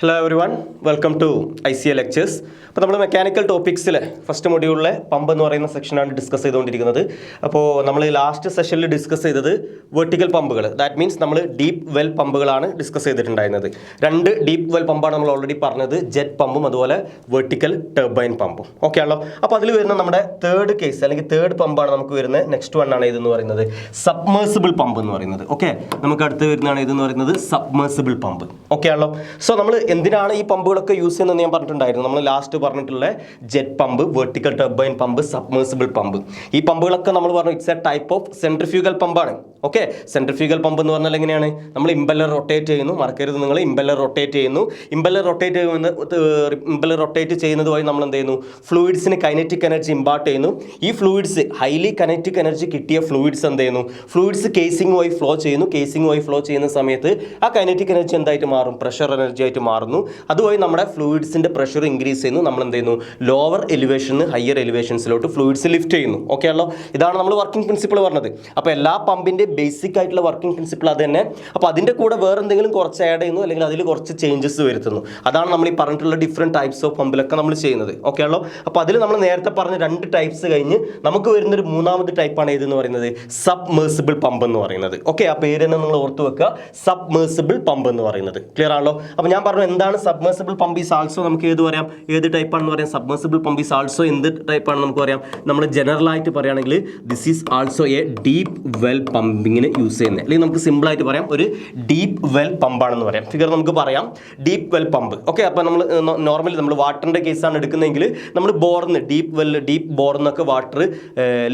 Hello everyone, welcome to ICA lectures. അപ്പോൾ നമ്മൾ mechanical ടോപ്പിക്സിലെ ഫസ്റ്റ് മൊഡ്യൂളിലെ പമ്പ് എന്ന് പറയുന്ന സെക്ഷനാണ് ഡിസ്കസ് ചെയ്തുകൊണ്ടിരിക്കുന്നത്. അപ്പോൾ നമ്മൾ ലാസ്റ്റ് സെഷനിൽ ഡിസ്കസ് ചെയ്തത് വെർട്ടിക്കൽ പമ്പുകൾ, ദാറ്റ് മീൻസ് നമ്മൾ ഡീപ്പ് വെൽ പമ്പുകളാണ് ഡിസ്കസ് ചെയ്തിട്ടുണ്ടായിരുന്നത്. രണ്ട് ഡീപ്പ് വെൽ പമ്പാണ് നമ്മൾ ഓൾറെഡി പറഞ്ഞത്, ജെറ്റ് പമ്പും അതുപോലെ വെർട്ടിക്കൽ ടർബൈൻ പമ്പും. ഓക്കെ ആണല്ലോ. അപ്പോൾ അതിൽ വരുന്ന നമ്മുടെ തേർഡ് കേസ് അല്ലെങ്കിൽ തേർഡ് പമ്പാണ് നമുക്ക് വരുന്നത്. നെക്സ്റ്റ് വൺ ആണ് ഇതെന്ന് പറയുന്നത് സബ്മേഴ്സിബിൾ പമ്പ് എന്ന് പറയുന്നത്. ഓക്കെ, നമുക്ക് അടുത്ത് വരുന്നതാണ് ഇതെന്ന് പറയുന്നത് സബ്മേഴ്സിബിൾ പമ്പ്. ഓക്കെ ആണല്ലോ. സോ നമ്മൾ എന്തിനാണ് ഈ പമ്പുകളൊക്കെ യൂസ് ചെയ്യുന്നത് ഞാൻ പറഞ്ഞിട്ടുണ്ടായിരുന്നു. നമ്മൾ ലാസ്റ്റ് പറഞ്ഞിട്ടുള്ള jet pump, vertical turbine pump, submersible pump, ഈ പമ്പുകളൊക്കെ നമ്മൾ പറഞ്ഞു it's a type of centrifugal പമ്പാണ്. ഓക്കെ, സെൻട്രിഫ്യൂഗൽ പമ്പ് എന്ന് പറഞ്ഞാൽ എങ്ങനെയാണ്? നമ്മൾ ഇമ്പല്ലർ റൊട്ടേറ്റ് ചെയ്യുന്നു, മറക്കരുത് നിങ്ങൾ, ഇമ്പല്ലർ റൊട്ടേറ്റ് ചെയ്യുന്നു. ഇമ്പല്ലർ റൊട്ടേറ്റ് ചെയ്യുന്നത് വഴി നമ്മൾ എന്ത് ചെയ്യുന്നു? ഫ്ലൂയിഡ്സിന് കൈനറ്റിക് എനർജി ഇമ്പാർട്ട് ചെയ്യുന്നു. ഈ ഫ്ലൂയിഡ്സ് ഹൈലി കൈനറ്റിക് എനർജി കിട്ടിയ ഫ്ലൂയിഡ്സ് എന്ത് ചെയ്യുന്നു? ഫ്ലൂയിഡ്സ് കേസിംഗ് വഴി ഫ്ലോ ചെയ്യുന്നു. കേസിംഗ് വഴി ഫ്ലോ ചെയ്യുന്ന സമയത്ത് ആ കൈനറ്റിക് എനർജി എന്തായിട്ട് മാറും? പ്രഷർ എനർജി ആയിട്ട് മാറുന്നു. അതുവഴി നമ്മുടെ ഫ്ലൂയിഡ്സിന്റെ പ്രഷർ ഇൻക്രീസ് ചെയ്യുന്നു. നമ്മൾ എന്ത് ചെയ്യുന്നു? ലോവർ എലിവേഷന് ഹയർ എലിവേഷൻസിലോട്ട് ഫ്ലൂയിഡ്സ് ലിഫ്റ്റ് ചെയ്യുന്നു. ഓക്കെ ആണല്ലോ. ഇതാണ് നമ്മൾ വർക്കിംഗ് പ്രിൻസിപ്പിൾ പറഞ്ഞത്. അപ്പോൾ എല്ലാ പമ്പിന്റെ ബേസിക് ആയിട്ടുള്ള വർക്കിംഗ് പ്രിൻസിപ്പിൾ അത് തന്നെ. അപ്പോൾ അതിന്റെ കൂടെ വേറെ എന്തെങ്കിലും കുറച്ച് ആഡ് ചെയ്യുന്നു, അല്ലെങ്കിൽ അതിൽ കുറച്ച് ചേഞ്ചസ് വരുത്തുന്നു. അതാണ് നമ്മൾ ഈ പറഞ്ഞിട്ടുള്ള ഡിഫറെന്റ് ടൈപ്സ് ഓഫ് പമ്പിലൊക്കെ നമ്മൾ ചെയ്യുന്നത്. ഓക്കെ ആണല്ലോ. അപ്പോൾ അതിൽ നമ്മൾ നേരത്തെ പറഞ്ഞ രണ്ട് ടൈപ്സ് കഴിഞ്ഞ് നമുക്ക് വരുന്നൊരു മൂന്നാമത് ടൈപ്പാണ് ഏതെന്ന് പറയുന്നത് സബ്മേഴ്സിബിൾ പമ്പ് എന്ന് പറയുന്നത്. ഓക്കെ, ആ പേര് തന്നെ നിങ്ങൾ ഓർത്ത് വെക്കുക, സബ്മേഴ്സിബിൾ പമ്പ് എന്ന് പറയുന്നത്. ക്ലിയർ ആണല്ലോ. അപ്പോൾ ഞാൻ പറഞ്ഞു എന്താണ് സബ്മേഴ്സിബിൾ പമ്പ് ഈസ് ആൾസോ, നമുക്ക് ഏത് പറയാം, ഏത് ടൈപ്പാണെന്ന് പറയാം? സബ്മേഴ്സിബിൾ പമ്പ് ഈസ് ആൾസോ എന്ത് ടൈപ്പാണ് നമുക്ക് പറയാം? നമ്മൾ ജനറൽ ആയിട്ട് പറയുകയാണെങ്കിൽ this is also a deep well പമ്പിങ്ങിന് യൂസ് ചെയ്യുന്നത്, അല്ലെങ്കിൽ നമുക്ക് സിമ്പിൾ ആയിട്ട് പറയാം ഒരു ഡീപ്പ് വെൽ പമ്പാണെന്ന് പറയാം. ഫിഗർ നമുക്ക് പറയാം ഡീപ്പ് വെൽ പമ്പ്. ഓക്കെ, അപ്പോൾ നമ്മൾ നോർമലി നമ്മൾ വാട്ടറിൻ്റെ കേസാണ് എടുക്കുന്നതെങ്കിൽ നമ്മൾ ബോർന്ന് ഡീപ്പ് ബോർന്നൊക്കെ വാട്ടർ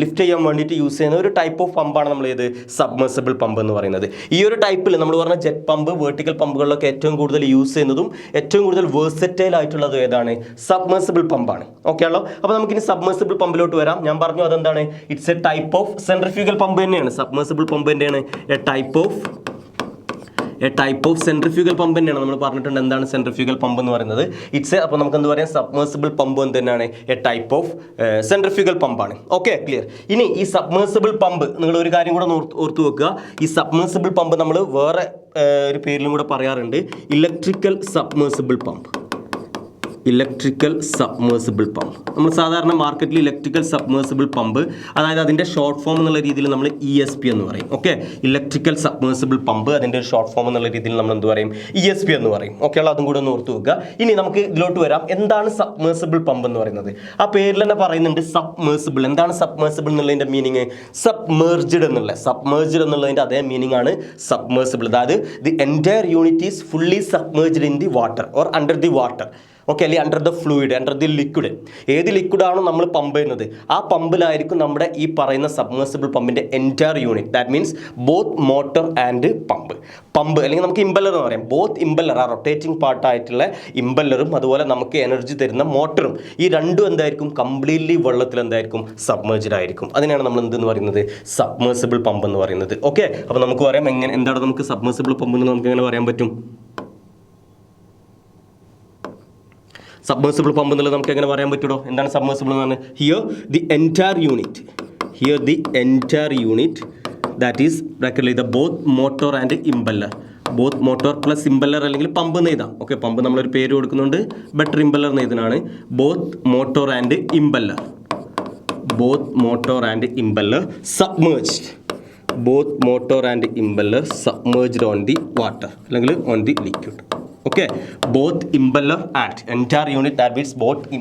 ലിഫ്റ്റ് ചെയ്യാൻ വേണ്ടിയിട്ട് യൂസ് ചെയ്യുന്ന ഒരു ടൈപ്പ് ഓഫ് പമ്പാണ് നമ്മൾ ഏത് സബ്മേഴ്സിബിൾ പമ്പ് എന്ന് പറയുന്നത്. ഈ ഒരു ടൈപ്പിൽ നമ്മൾ പറഞ്ഞ ജെറ്റ് പമ്പ്, വെർട്ടിക്കൽ പമ്പുകളിലൊക്കെ ഏറ്റവും കൂടുതൽ യൂസ് ചെയ്യുന്നതും ഏറ്റവും കൂടുതൽ വേഴ്സറ്റൈൽ ആയിട്ടുള്ളത് ഏതാണ്? സബ്മേഴ്സിബിൾ പമ്പാണ്. ഓക്കെ ആണല്ലോ. അപ്പോൾ നമുക്കിനി സബ്മേഴ്സിബിൾ പമ്പിലോട്ട് വരാം. ഞാൻ പറഞ്ഞു അതെന്താണ്? It's a type of centrifugal pump തന്നെയാണ്. സബ്മേഴ്സിബിൾ പമ്പ് തന്നെയാണ് a type of centrifugal pump തന്നെയാണ്. നമ്മൾ പറഞ്ഞിട്ടുണ്ട് എന്താണ് സെൻട്രിഫ്യൂഗൽ പമ്പ് എന്ന് പറയുന്നത്. അപ്പോൾ നമുക്ക് എന്ത് പറയാം? സബ്മേഴ്സിബിൾ പമ്പ് തന്നെയാണ് എ ടൈപ്പ് ഓഫ് സെൻട്രിഫ്യൂഗൽ പമ്പാണ്. Okay, clear. ഇനി ഈ സബ്മേഴ്സിബിൾ പമ്പ് നിങ്ങൾ ഒരു കാര്യം കൂടെ ഓർത്തു വെക്കുക. ഈ സബ്മേഴ്സിബിൾ പമ്പ് നമ്മൾ വേറെ ഒരു പേരിലും കൂടെ പറയാറുണ്ട്, ഇലക്ട്രിക്കൽ സബ്മേഴ്സിബിൾ പമ്പ്. നമ്മൾ സാധാരണ മാർക്കറ്റിൽ ഇലക്ട്രിക്കൽ സബ്മേഴ്സിബിൾ പമ്പ്, അതായത് അതിൻ്റെ ഷോർട്ട് ഫോം എന്നുള്ള രീതിയിൽ നമ്മൾ ESP എന്ന് പറയും. ഓക്കെ, ഇലക്ട്രിക്കൽ സബ്മേഴ്സിബിൾ പമ്പ്, അതിൻ്റെ ഒരു ഷോർട്ട് ഫോം എന്നുള്ള രീതിയിൽ നമ്മൾ എന്ത് പറയും? ESP എന്ന് പറയും. ഓക്കെ, അതും കൂടെ ഒന്ന് ഓർത്ത് വെക്കുക. ഇനി നമുക്ക് ഇതിലോട്ട് വരാം. എന്താണ് സബ്മേഴ്സിബിൾ പമ്പ് എന്ന് പറയുന്നത്? ആ പേരിൽ തന്നെ പറയുന്നുണ്ട് സബ്മേഴ്സിബിൾ. എന്താണ് സബ്മേഴ്സിബിൾ എന്നുള്ളതിൻ്റെ മീനിങ്? സബ്മേർജ്ഡ് എന്നുള്ളതിൻ്റെ അതേ മീനിങ് ആണ് സബ്മേഴ്സിബിൾ. അതായത് the entire unit is fully submerged in the water or under the water. Okay, അല്ലെങ്കിൽ under the fluid, under the liquid. ഏത് ലിക്വിഡാണോ നമ്മൾ പമ്പ് ചെയ്യുന്നത് ആ പമ്പിലായിരിക്കും നമ്മുടെ ഈ പറയുന്ന സബ്മേഴ്സിബിൾ പമ്പിൻ്റെ entire unit. That means both motor and pump അല്ലെങ്കിൽ നമുക്ക് ഇമ്പല്ലർ എന്ന് പറയാം. ബോത്ത് ഇമ്പല്ലർ, ആ റൊട്ടേറ്റിംഗ് പാർട്ടായിട്ടുള്ള ഇമ്പല്ലറും അതുപോലെ നമുക്ക് എനർജി തരുന്ന മോട്ടറും, ഈ രണ്ടും എന്തായിരിക്കും? കംപ്ലീറ്റ്ലി വെള്ളത്തിൽ എന്തായിരിക്കും? സബ്മേർജ്ഡ് ആയിരിക്കും. അതിനാണ് നമ്മൾ എന്തെന്ന് പറയുന്നത്? സബ്മേഴ്സിബിൾ പമ്പ് എന്ന് പറയുന്നത്. ഓക്കെ, അപ്പോൾ നമുക്ക് പറയാം എന്താണ് നമുക്ക് സബ്മേഴ്സിബിൾ പമ്പ് എന്ന് നമുക്ക് എങ്ങനെ പറയാൻ പറ്റും? സബ്മേഴ്സിബിൾ പമ്പ് എന്നുള്ളത് നമുക്ക് എങ്ങനെ പറയാൻ പറ്റുമോ? എന്താണ് സബ്മേഴ്സിബിൾ എന്ന് പറഞ്ഞാൽ? Here the entire unit that is ബ്രാക്കറ്റിൽ both motor and impeller. Both motor plus impeller അല്ലെങ്കിൽ പമ്പ് എന്ന് എഴുതാം. ഓക്കെ, പമ്പ് നമ്മളൊരു പേര് കൊടുക്കുന്നുണ്ട്, ബെറ്റർ ഇമ്പല്ലർ എന്ന് എഴുതുന്നതാണ്. Both motor and impeller submerged on the water അല്ലെങ്കിൽ on the liquid. Okay, both impeller and entire unit that means both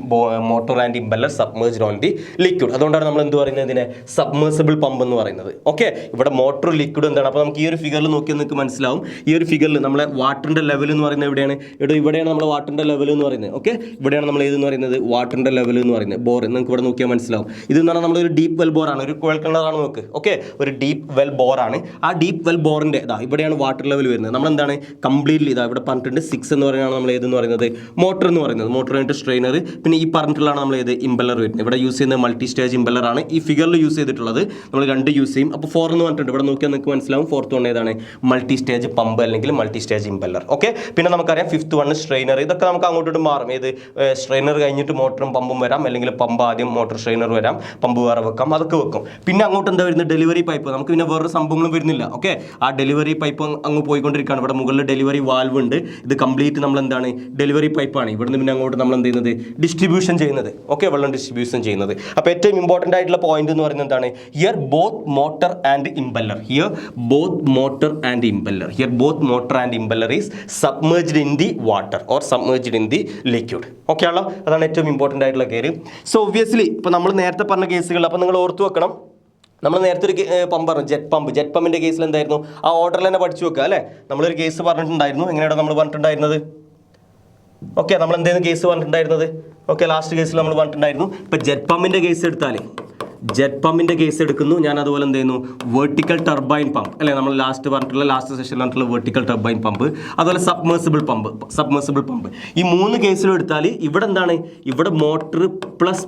motor and impeller submerged on the liquid. അതുകൊണ്ടാണ് നമ്മൾ എന്ത് പറയുന്നത്? ഇതിനെ സബ്മേഴ്സിബിൾ പമ്പ് എന്ന് പറയുന്നത്. ഓക്കെ, ഇവിടെ മോട്ടർ ലിക്വിഡ് എന്താണ്? അപ്പോൾ നമുക്ക് ഈ ഒരു ഫിഗറിൽ നോക്കിയാൽ നിങ്ങൾക്ക് മനസ്സിലാവും. ഈ ഒരു ഫിഗറിൽ നമ്മളെ വാട്ടറിൻ്റെ ലെവൽ എന്ന് പറയുന്നത് എവിടെയാണ്? ഇവിടെയാണ് നമ്മൾ വാട്ടറിൻ്റെ ലെവൽ എന്ന് പറയുന്നത്. ഓക്കെ, ഇവിടെയാണ് നമ്മൾ ഏതെന്ന് പറയുന്നത്? വാട്ടറിൻ്റെ ലെവൽ എന്ന് പറയുന്നത്. ബോർ നിങ്ങൾക്ക് ഇവിടെ നോക്കിയാൽ മനസ്സിലാവും. ഇതെന്ന് പറഞ്ഞാൽ നമ്മളൊരു ഡീപ്പ് വെൽ ബോറാണ്, ഒരു കുഴൽ കിണറാണ് നോക്ക്. ഓക്കെ, ഒരു ഡീപ്പ് വെൽ ബോറാണ്. ആ ഡീപ്പ് വെൽ ബോറിൻ്റെ ഇവിടെയാണ് വാട്ടർ ലെവൽ വരുന്നത്. നമ്മളെന്താണ് കംപ്ലീറ്റ്ലി ഇവിടെ പറഞ്ഞിട്ടുണ്ട് 6 എന്ന് പറയുന്നത് നമ്മൾ ഏതെന്ന് പറയുന്നത്? മോട്ടർ എന്ന് പറയുന്നത്. മോട്ടർ ആയിട്ട് സ്ട്രെയിനർ, പിന്നെ ഈ പറഞ്ഞിട്ടുള്ളതാണ് നമ്മൾ ഏത്? ഇമ്പല്ലർ വരുന്നത്. ഇവിടെ യൂസ് ചെയ്യുന്നത് മൾട്ടി സ്റ്റേജ് ഇമ്പല്ലർ ആണ്. ഈ ഫിഗറിൽ യൂസ് ചെയ്തിട്ടുള്ളത് നമ്മൾ 2 യൂസ് ചെയ്യും. അപ്പോൾ 4 എന്ന് പറഞ്ഞിട്ടുണ്ട്. ഇവിടെ നോക്കിയാൽ നിങ്ങൾക്ക് മനസ്സിലാവും 4th വൺ ഏതാണ്? മൾട്ടി സ്റ്റേജ് പമ്പ് അല്ലെങ്കിൽ മൾട്ടി സ്റ്റേജ് ഇമ്പല്ലർ. ഓക്കെ, പിന്നെ നമുക്കറിയാം 5th വൺ സ്ട്രെയിനർ. ഇതൊക്കെ നമുക്ക് അങ്ങോട്ടും മാറും. ഏത്? സ്ട്രെയിനർ കഴിഞ്ഞിട്ട് മോട്ടറും പമ്പും വരാം, അല്ലെങ്കിൽ പമ്പ് ആദ്യം മോട്ടർ സ്ട്രെയിനർ വരാം, പമ്പ് വേറെ വെക്കാം, അതൊക്കെ വെക്കും. പിന്നെ അങ്ങോട്ട് എന്താ വരുന്നത്? Delivery pipe. നമുക്ക് പിന്നെ വേറൊരു സംഭവങ്ങളും വരുന്നില്ല. ഓക്കെ, ആ ഡെലിവറി പൈപ്പ് അങ്ങ് പോയിക്കൊണ്ടിരിക്കുകയാണ്. ഇവിടെ മുകളിൽ ഡെലിവറി വാൽവ് ഉണ്ട്. ഇത് കംപ്ലീറ്റ് നമ്മൾ എന്താണ് ഡെലിവറി പൈപ്പാണ്. ഇവിടുന്ന് പിന്നെ അങ്ങോട്ട് നമ്മൾ എന്ത് ചെയ്യുന്നത് ഡിസ്ട്രിബ്യൂഷൻ ചെയ്യുന്നത്. ഓക്കെ, വെള്ളം ഡിസ്ട്രിബ്യൂഷൻ ചെയ്യുന്നത്. അപ്പോൾ ഏറ്റവും ഇമ്പോർട്ടൻ്റ് ആയിട്ടുള്ള പോയിന്റ് എന്ന് പറയുന്നത് എന്താണ്? Here both motor and impeller. Here both motor and impeller. Here both motor and impeller is submerged in the water or submerged in the liquid. Okay ആണല്ലോ, അതാണ് ഏറ്റവും ഇമ്പോർട്ടൻ്റ് ആയിട്ടുള്ള കാര്യം. സോ ഒബ്വിയസ്ലി ഇപ്പോൾ നമ്മൾ നേരത്തെ പറഞ്ഞ കേസുകൾ അപ്പോൾ നിങ്ങൾ ഓർത്തു വെക്കണം. നമ്മൾ നേരത്തെ ഒരു പമ്പ് പറഞ്ഞു, ജെറ്റ് പമ്പിൻ്റെ കേസിൽ എന്തായിരുന്നു? ആ ഓർഡറിൽ തന്നെ പഠിച്ചു വെക്കുക അല്ലേ. നമ്മളൊരു കേസ് പറഞ്ഞിട്ടുണ്ടായിരുന്നു. എങ്ങനെയാണ് നമ്മൾ പറഞ്ഞിട്ടുണ്ടായിരുന്നത്? ഓക്കെ, നമ്മൾ എന്തായിരുന്നു കേസ് പറഞ്ഞിട്ടുണ്ടായിരുന്നത്? ഓക്കെ, ലാസ്റ്റ് കേസിൽ നമ്മൾ പറഞ്ഞിട്ടുണ്ടായിരുന്നു. ഇപ്പോൾ ജെറ്റ് പമ്പിൻ്റെ കേസ് എടുത്താൽ ജെറ്റ് പമ്പിൻ്റെ കേസ് എടുക്കുന്നു ഞാൻ. അതുപോലെ എന്ത് ചെയ്യുന്നു? വെർട്ടിക്കൽ ടർബൈൻ പമ്പ് അല്ലേ, നമ്മൾ ലാസ്റ്റ് സെഷനിൽ പറഞ്ഞിട്ടുള്ള വെർട്ടിക്കൽ ടർബൈൻ പമ്പ്, അതുപോലെ സബ്മേഴ്സിബിൾ പമ്പ്. ഈ 3 കേസിലും എടുത്താൽ ഇവിടെ എന്താണ്? ഇവിടെ മോട്ടർ പ്ലസ്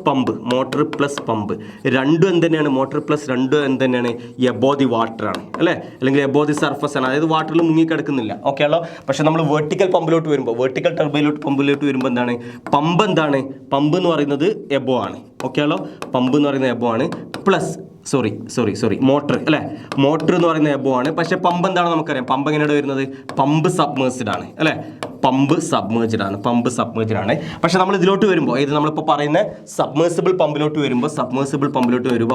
പമ്പ് രണ്ടും എന്ത് തന്നെയാണ്? മോട്ടർ പ്ലസ് രണ്ടും എന്ത് തന്നെയാണ്? എബോ ദി വാട്ടർ ആണ് അല്ലേ, അല്ലെങ്കിൽ എബോ ദി സർഫസ് ആണ്. അതായത് വാട്ടറിൽ മുങ്ങിക്കിടക്കുന്നില്ല. ഓക്കെ ആണല്ലോ. പക്ഷേ നമ്മൾ വെർട്ടിക്കൽ പമ്പിലോട്ട് വരുമ്പോൾ, വെർട്ടിക്കൽ പമ്പിലോട്ട് വരുമ്പോൾ എന്താണ്? പമ്പ് എന്ന് പറയുന്നത് എബോ ആണ്. ഓക്കെ ആണല്ലോ, പമ്പ് എന്ന് പറയുന്നത് എബോ ആണ്. പ്ലസ് മോട്ടർ അല്ലേ, മോട്ടർ എന്ന് പറയുന്ന എബോ ആണ്. പക്ഷേ പമ്പ് എന്താണെന്ന് നമുക്കറിയാം. പമ്പ് എങ്ങനെയാണ് വരുന്നത്? പമ്പ് സബ്മേഴ്സ്ഡ് ആണ് അല്ലേ, പമ്പ് സബ്മേർജ്ഡ് ആണ്. പക്ഷെ നമ്മൾ ഇതിലോട്ട് വരുമ്പോൾ, ഇത് നമ്മളിപ്പോൾ പറയുന്ന സബ്മേഴ്സിബിൾ പമ്പിലോട്ട് വരുമ്പോൾ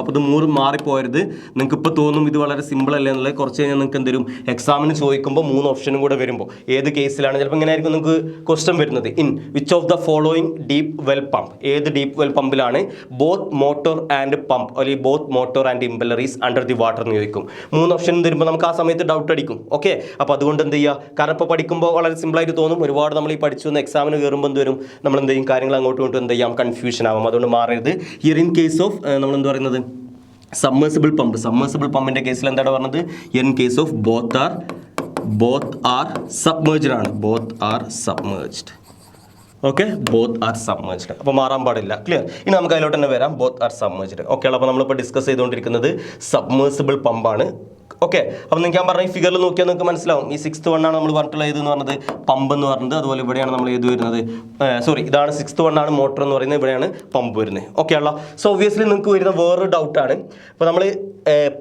അപ്പോൾ ഇത് മാറിപ്പോയരുത്. നിങ്ങൾക്ക് ഇപ്പോൾ തോന്നും ഇത് വളരെ സിമ്പിൾ അല്ലേ എന്നുള്ളത്. കുറച്ച് കഴിഞ്ഞാൽ നിങ്ങൾക്ക് എന്തെങ്കിലും എക്സാമിന് ചോദിക്കുമ്പോൾ 3 ഓപ്ഷനും കൂടെ വരുമ്പോൾ ഏത് കേസിലാണ് ചിലപ്പോൾ ഇങ്ങനെ ആയിരിക്കും നിങ്ങൾക്ക് ക്വസ്റ്റ്യൻ വരുന്നത്. In which of the following deep well pump, ഏത് ഡീപ്പ് വെൽ പമ്പിലാണ് ബോത്ത് മോട്ടോർ ആൻഡ് പമ്പ് അല്ലെങ്കിൽ both motor and impeller is under the water എന്ന് ചോദിക്കും. 3 ഓപ്ഷൻ തരുമ്പോൾ നമുക്ക് ആ സമയത്ത് ഡൗട്ട് അടിക്കും. ഓക്കെ, അപ്പോൾ അതുകൊണ്ട് എന്ത് ചെയ്യുക? കാരണം ഇപ്പോൾ പഠിക്കുമ്പോൾ വളരെ സിമ്പിളായിട്ട് തോന്നും. ഒരുപാട് നമ്മൾ ഈ പഠിച്ചു വന്ന് എക്സാമിന് കയറുമ്പോൾ എന്ത് വരും? നമ്മൾ എന്ത് ചെയ്യും? കാര്യങ്ങൾ അങ്ങോട്ടും ഇങ്ങോട്ടും എന്ത് ചെയ്യാം? കൺഫ്യൂഷൻ ആവും. അതുകൊണ്ട് മാറരുത്. ഹിയർ ഇൻ കേസ് ഓഫ് നമ്മൾ എന്താ പറയുന്നത്? സബ്മേഴ്സിബിൾ പമ്പിൻ്റെ കേസിൽ എന്താണ് പറഞ്ഞത്? In case of both are submerged ആണ്. Okay, both are submerged. അപ്പോൾ മാറാൻ പാടില്ല. ക്ലിയർ? ഇനി നമുക്ക് അതിലോട്ട് തന്നെ വരാം. Both are submerged. ഓക്കെ, അപ്പോൾ നമ്മളിപ്പോൾ ഡിസ്കസ് ചെയ്തുകൊണ്ടിരിക്കുന്നത് സബ്മേഴ്സിബിൾ പമ്പാണ്. ഓക്കെ, അപ്പോൾ നിങ്ങൾക്ക് ഞാൻ പറഞ്ഞ ഈ ഫിഗറിൽ നോക്കിയാൽ നിങ്ങൾക്ക് മനസ്സിലാവും. ഈ 6th വണ്ണാണ് നമ്മൾ പറഞ്ഞിട്ടുള്ള ഏതെന്ന് പറഞ്ഞത്? പമ്പ് എന്ന് പറഞ്ഞത്. അതുപോലെ ഇവിടെയാണ് നമ്മൾ ഏത് വരുന്നത്? ഇതാണ് 6th വണ്ണാണ് മോട്ടർ എന്ന് പറയുന്നത്. ഇവിടെയാണ് പമ്പ് വരുന്നത്. ഓക്കെ ആണല്ലോ. സോ ഒബ്വിയസ്ലി നിങ്ങൾക്ക് വരുന്ന വേറൊരു ഡൗട്ടാണ്. ഇപ്പോൾ നമ്മൾ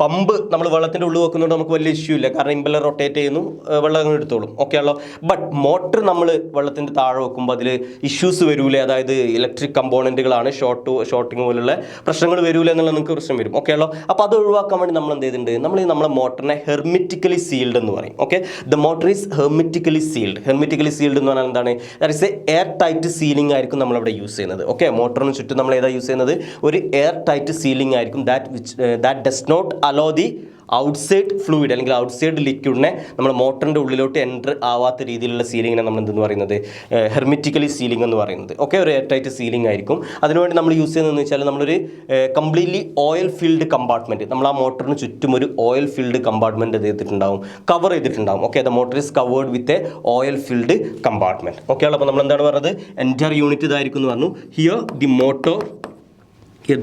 പമ്പ് നമ്മൾ വെള്ളത്തിൻ്റെ ഉള്ളിൽ വെക്കുന്നതുകൊണ്ട് നമുക്ക് വലിയ ഇഷ്യൂ ഇല്ല. കാരണം ഇംപെല്ലർ റൊട്ടേറ്റ് ചെയ്യുന്നു, വെള്ളം എടുത്തോളും. ഓക്കെ ആണല്ലോ. ബട്ട് മോട്ടർ നമ്മൾ വെള്ളത്തിൻ്റെ താഴെ വെക്കുമ്പോൾ അതിൽ ഇഷ്യൂസ് വരൂലേ? അതായത് ഇലക്ട്രിക് കമ്പോണൻറ്റുകളാണ്, ഷോർട്ടിങ് പോലുള്ള പ്രശ്നങ്ങൾ വരൂലേ എന്നുള്ള നിങ്ങൾക്ക് പ്രശ്നം വരും. ഓക്കെ ആണല്ലോ. അപ്പോൾ അത് ഒഴിവാക്കാൻ വേണ്ടി നമ്മൾ എന്ത് ചെയ്തിട്ടുണ്ട്? നമ്മളെ മോട്ടറിനെ ഹെർമിറ്റിക്കലി സീൽഡ് എന്ന് പറയും. Okay, the motor is hermetically sealed എന്ന് പറഞ്ഞാൽ എന്താണ്? That is a air tight sealing ആയിരിക്കും നമ്മളവിടെ യൂസ് ചെയ്യുന്നത്. ഓക്കെ, മോട്ടറിന് ചുറ്റും നമ്മൾ ഏതാ യൂസ് ചെയ്യുന്നത്? ഒരു എയർ ടൈറ്റ് സീലിംഗ് ആയിരിക്കും. That does not allow the outside fluid അല്ലെങ്കിൽ ഔട്ട്സൈഡ് ലിക്വിഡിനെ നമ്മൾ മോട്ടറിൻ്റെ ഉള്ളിലോട്ട് എൻ്റർ ആവാത്ത രീതിയിലുള്ള സീലിങ്ങിനെ നമ്മൾ എന്തെന്ന് പറയുന്നത്? ഹെർമിറ്റിക്കലി സീലിംഗ് എന്ന് പറയുന്നത്. ഓക്കെ, ഒരു എയർ ടൈറ്റ് സീലിംഗ് ആയിരിക്കും. അതിനുവേണ്ടി നമ്മൾ യൂസ് ചെയ്യുന്നതെന്ന് വെച്ചാൽ നമ്മളൊരു കംപ്ലീറ്റ്ലി ഓയിൽ ഫീൽഡ് കമ്പാർട്ട്മെൻറ്റ്, നമ്മൾ ആ മോട്ടറിന് ചുറ്റും ഒരു ഓയിൽ ഫീൽഡ് കമ്പാർട്ട്മെൻറ്റ് കവർ ചെയ്തിട്ടുണ്ടാവും. Okay, the motor is covered with a oil filled compartment. Okay, അപ്പോൾ നമ്മൾ എന്താണ് പറഞ്ഞത്? എൻറ്റയർ യൂണിറ്റ് ഇതായിരിക്കും എന്ന് പറഞ്ഞു. Here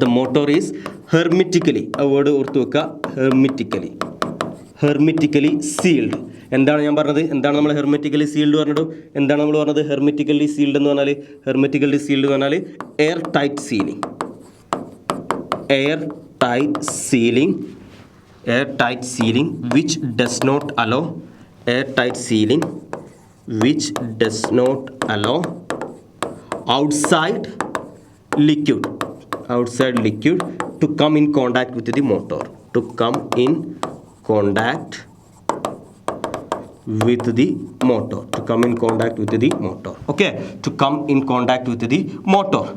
the motor is hermetically, ആ വേർഡ് ഓർത്ത് വെക്കുക, hermetically sealed. എന്താണ് ഞാൻ പറഞ്ഞത്? എന്താണ് നമ്മൾ ഹെർമെറ്റിക്കലി സീൽഡ് പറഞ്ഞത്? എന്താണ് നമ്മൾ പറഞ്ഞത്? ഹെർമെറ്റിക്കലി സീൽഡ് എന്ന് പറഞ്ഞാൽ air tight sealing which does not allow outside liquid to come in contact with the motor.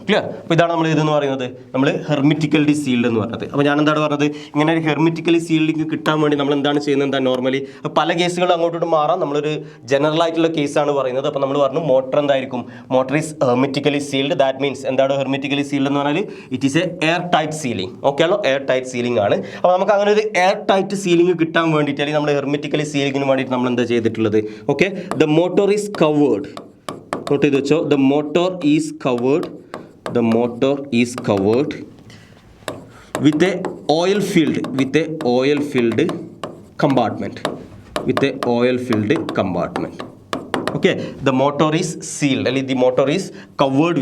Clear? അപ്പോൾ ഇതാണ് നമ്മൾ ഇതെന്ന് പറയുന്നത്, നമ്മൾ ഹെർമിറ്റിക്കലി സീൽഡ് എന്ന് പറയുന്നത്. അപ്പോൾ ഞാൻ എന്താണ് പറഞ്ഞത്? ഇങ്ങനെ ഒരു ഹെർമിറ്റിക്കലി സീൽഡിങ് കിട്ടാൻ വേണ്ടി നമ്മൾ എന്താണ് ചെയ്യുന്നത്? നോർമലി പല കേസുകളും അങ്ങോട്ടും മാറാം. നമ്മളൊരു ജനറൽ ആയിട്ടുള്ള കേസാണ് പറയുന്നത്. അപ്പോൾ നമ്മൾ പറഞ്ഞു മോട്ടർ എന്തായിരിക്കും? Motor is hermetically sealed. That means എന്താണ് ഹെർമിറ്റിക്കലി സീൽഡ് എന്ന് പറഞ്ഞാൽ? It is a air tight sealing. Okay ആണോ? എയർ ടൈറ്റ് സീലിംഗ് ആണ്. അപ്പോൾ നമുക്ക് അങ്ങനെ ഒരു എയർ ടൈറ്റ് സീലിംഗ് കിട്ടാൻ വേണ്ടിയിട്ട്, അല്ലെങ്കിൽ നമ്മൾ ഹെർമിറ്റിക്കലി സീലിംഗിന് വേണ്ടിയിട്ട് നമ്മൾ എന്താ ചെയ്തിട്ടുള്ളത്? Okay, the motor is covered. Note ചെയ്ത് വെച്ചോ. The motor is covered with a oil filled compartment. Okay the motor is sealed അല്ലെങ്കിൽ the motor is covered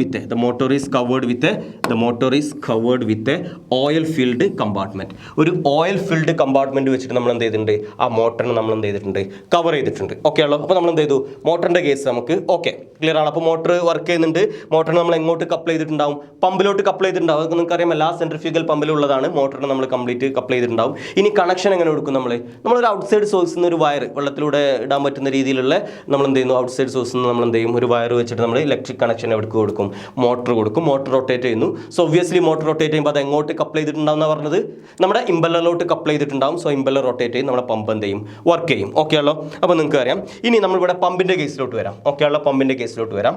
with oil filled compartment. ഒരു ഓയിൽ ഫിൽഡ് കമ്പാർട്ട്മെന്റ് വെച്ചിട്ട് നമ്മൾ എന്ത് ചെയ്തിട്ടുണ്ട്, ആ മോട്ടറിന് നമ്മൾ എന്ത് ചെയ്തിട്ടുണ്ട്, കവർ ചെയ്തിട്ടുണ്ട്. ഓക്കെ ആണല്ലോ. അപ്പോൾ നമ്മൾ എന്ത് ചെയ്തു, മോട്ടറിന്റെ കേസ് നമുക്ക് ഓക്കെ ക്ലിയർ ആണ്. അപ്പോൾ മോട്ടർ വർക്ക് ചെയ്യുന്നുണ്ട്. മോട്ടറിന് നമ്മൾ എങ്ങോട്ട് കപ്പിൾ ചെയ്തിട്ടുണ്ടാവും, പമ്പിലോട്ട് കപ്പിൾ ചെയ്തിട്ടുണ്ടാവും. അതൊക്കെ നിങ്ങൾക്കറിയാം, എല്ലാ സെൻട്രിഫ്യൂഗൽ പമ്പിലുള്ളതാണ്. മോട്ടറിന് നമ്മൾ കംപ്ലീറ്റ് കപ്പിൾ ചെയ്തിട്ടുണ്ടാവും. ഇനി കണക്ഷൻ എങ്ങനെ കൊടുക്കും, നമ്മളൊരു ഔട്ട്സൈഡ് സോഴ്സിൽ നിന്ന് ഒരു വയർ വെള്ളത്തിലൂടെ ഇടാൻ പറ്റുന്ന രീതിയിലുള്ള നമ്മൾ എന്ത് ചെയ്യുന്നു, ഔട്ട്സൈഡ് സോഴ്സിൽ നിന്ന് നമ്മൾ എന്ത് ചെയ്യും, ഒരു വയർ വെച്ചിട്ട് നമ്മൾ ഇലക്ട്രിക് കണക്ഷൻ എവിടേക്ക് കൊടുക്കും, മോട്ടർ കൊടുക്കും. മോട്ടർ റൊട്ടേറ്റ് ചെയ്യുന്നു. സോ ഒബ്വിയസ്ലി മോട്ടർ റൊട്ടേറ്റ് ചെയ്യുമ്പോൾ അത് എങ്ങോട്ട് കപ്പിൾ ചെയ്തിട്ടുണ്ടാവും എന്നാണ് പറഞ്ഞത്, നമ്മുടെ ഇമ്പല്ലറിലോട്ട് കപ്പിൾ ചെയ്തിട്ടുണ്ടാവും. സോ ഇമ്പല്ലർ റൊട്ടേറ്റ് ചെയ്യും, നമ്മുടെ പമ്പ് എന്ത് ചെയ്യും, വർക്ക് ചെയ്യും. ഓക്കെ ആണല്ലോ. അപ്പോൾ നിങ്ങൾക്ക് അറിയാം. ഇനി നമ്മളിവിടെ പമ്പിൻ്റെ കേസിലോട്ട് വരാം. ഓക്കെ ആണല്ലോ, പമ്പിൻ്റെ കേസിലോട്ട് വരാം.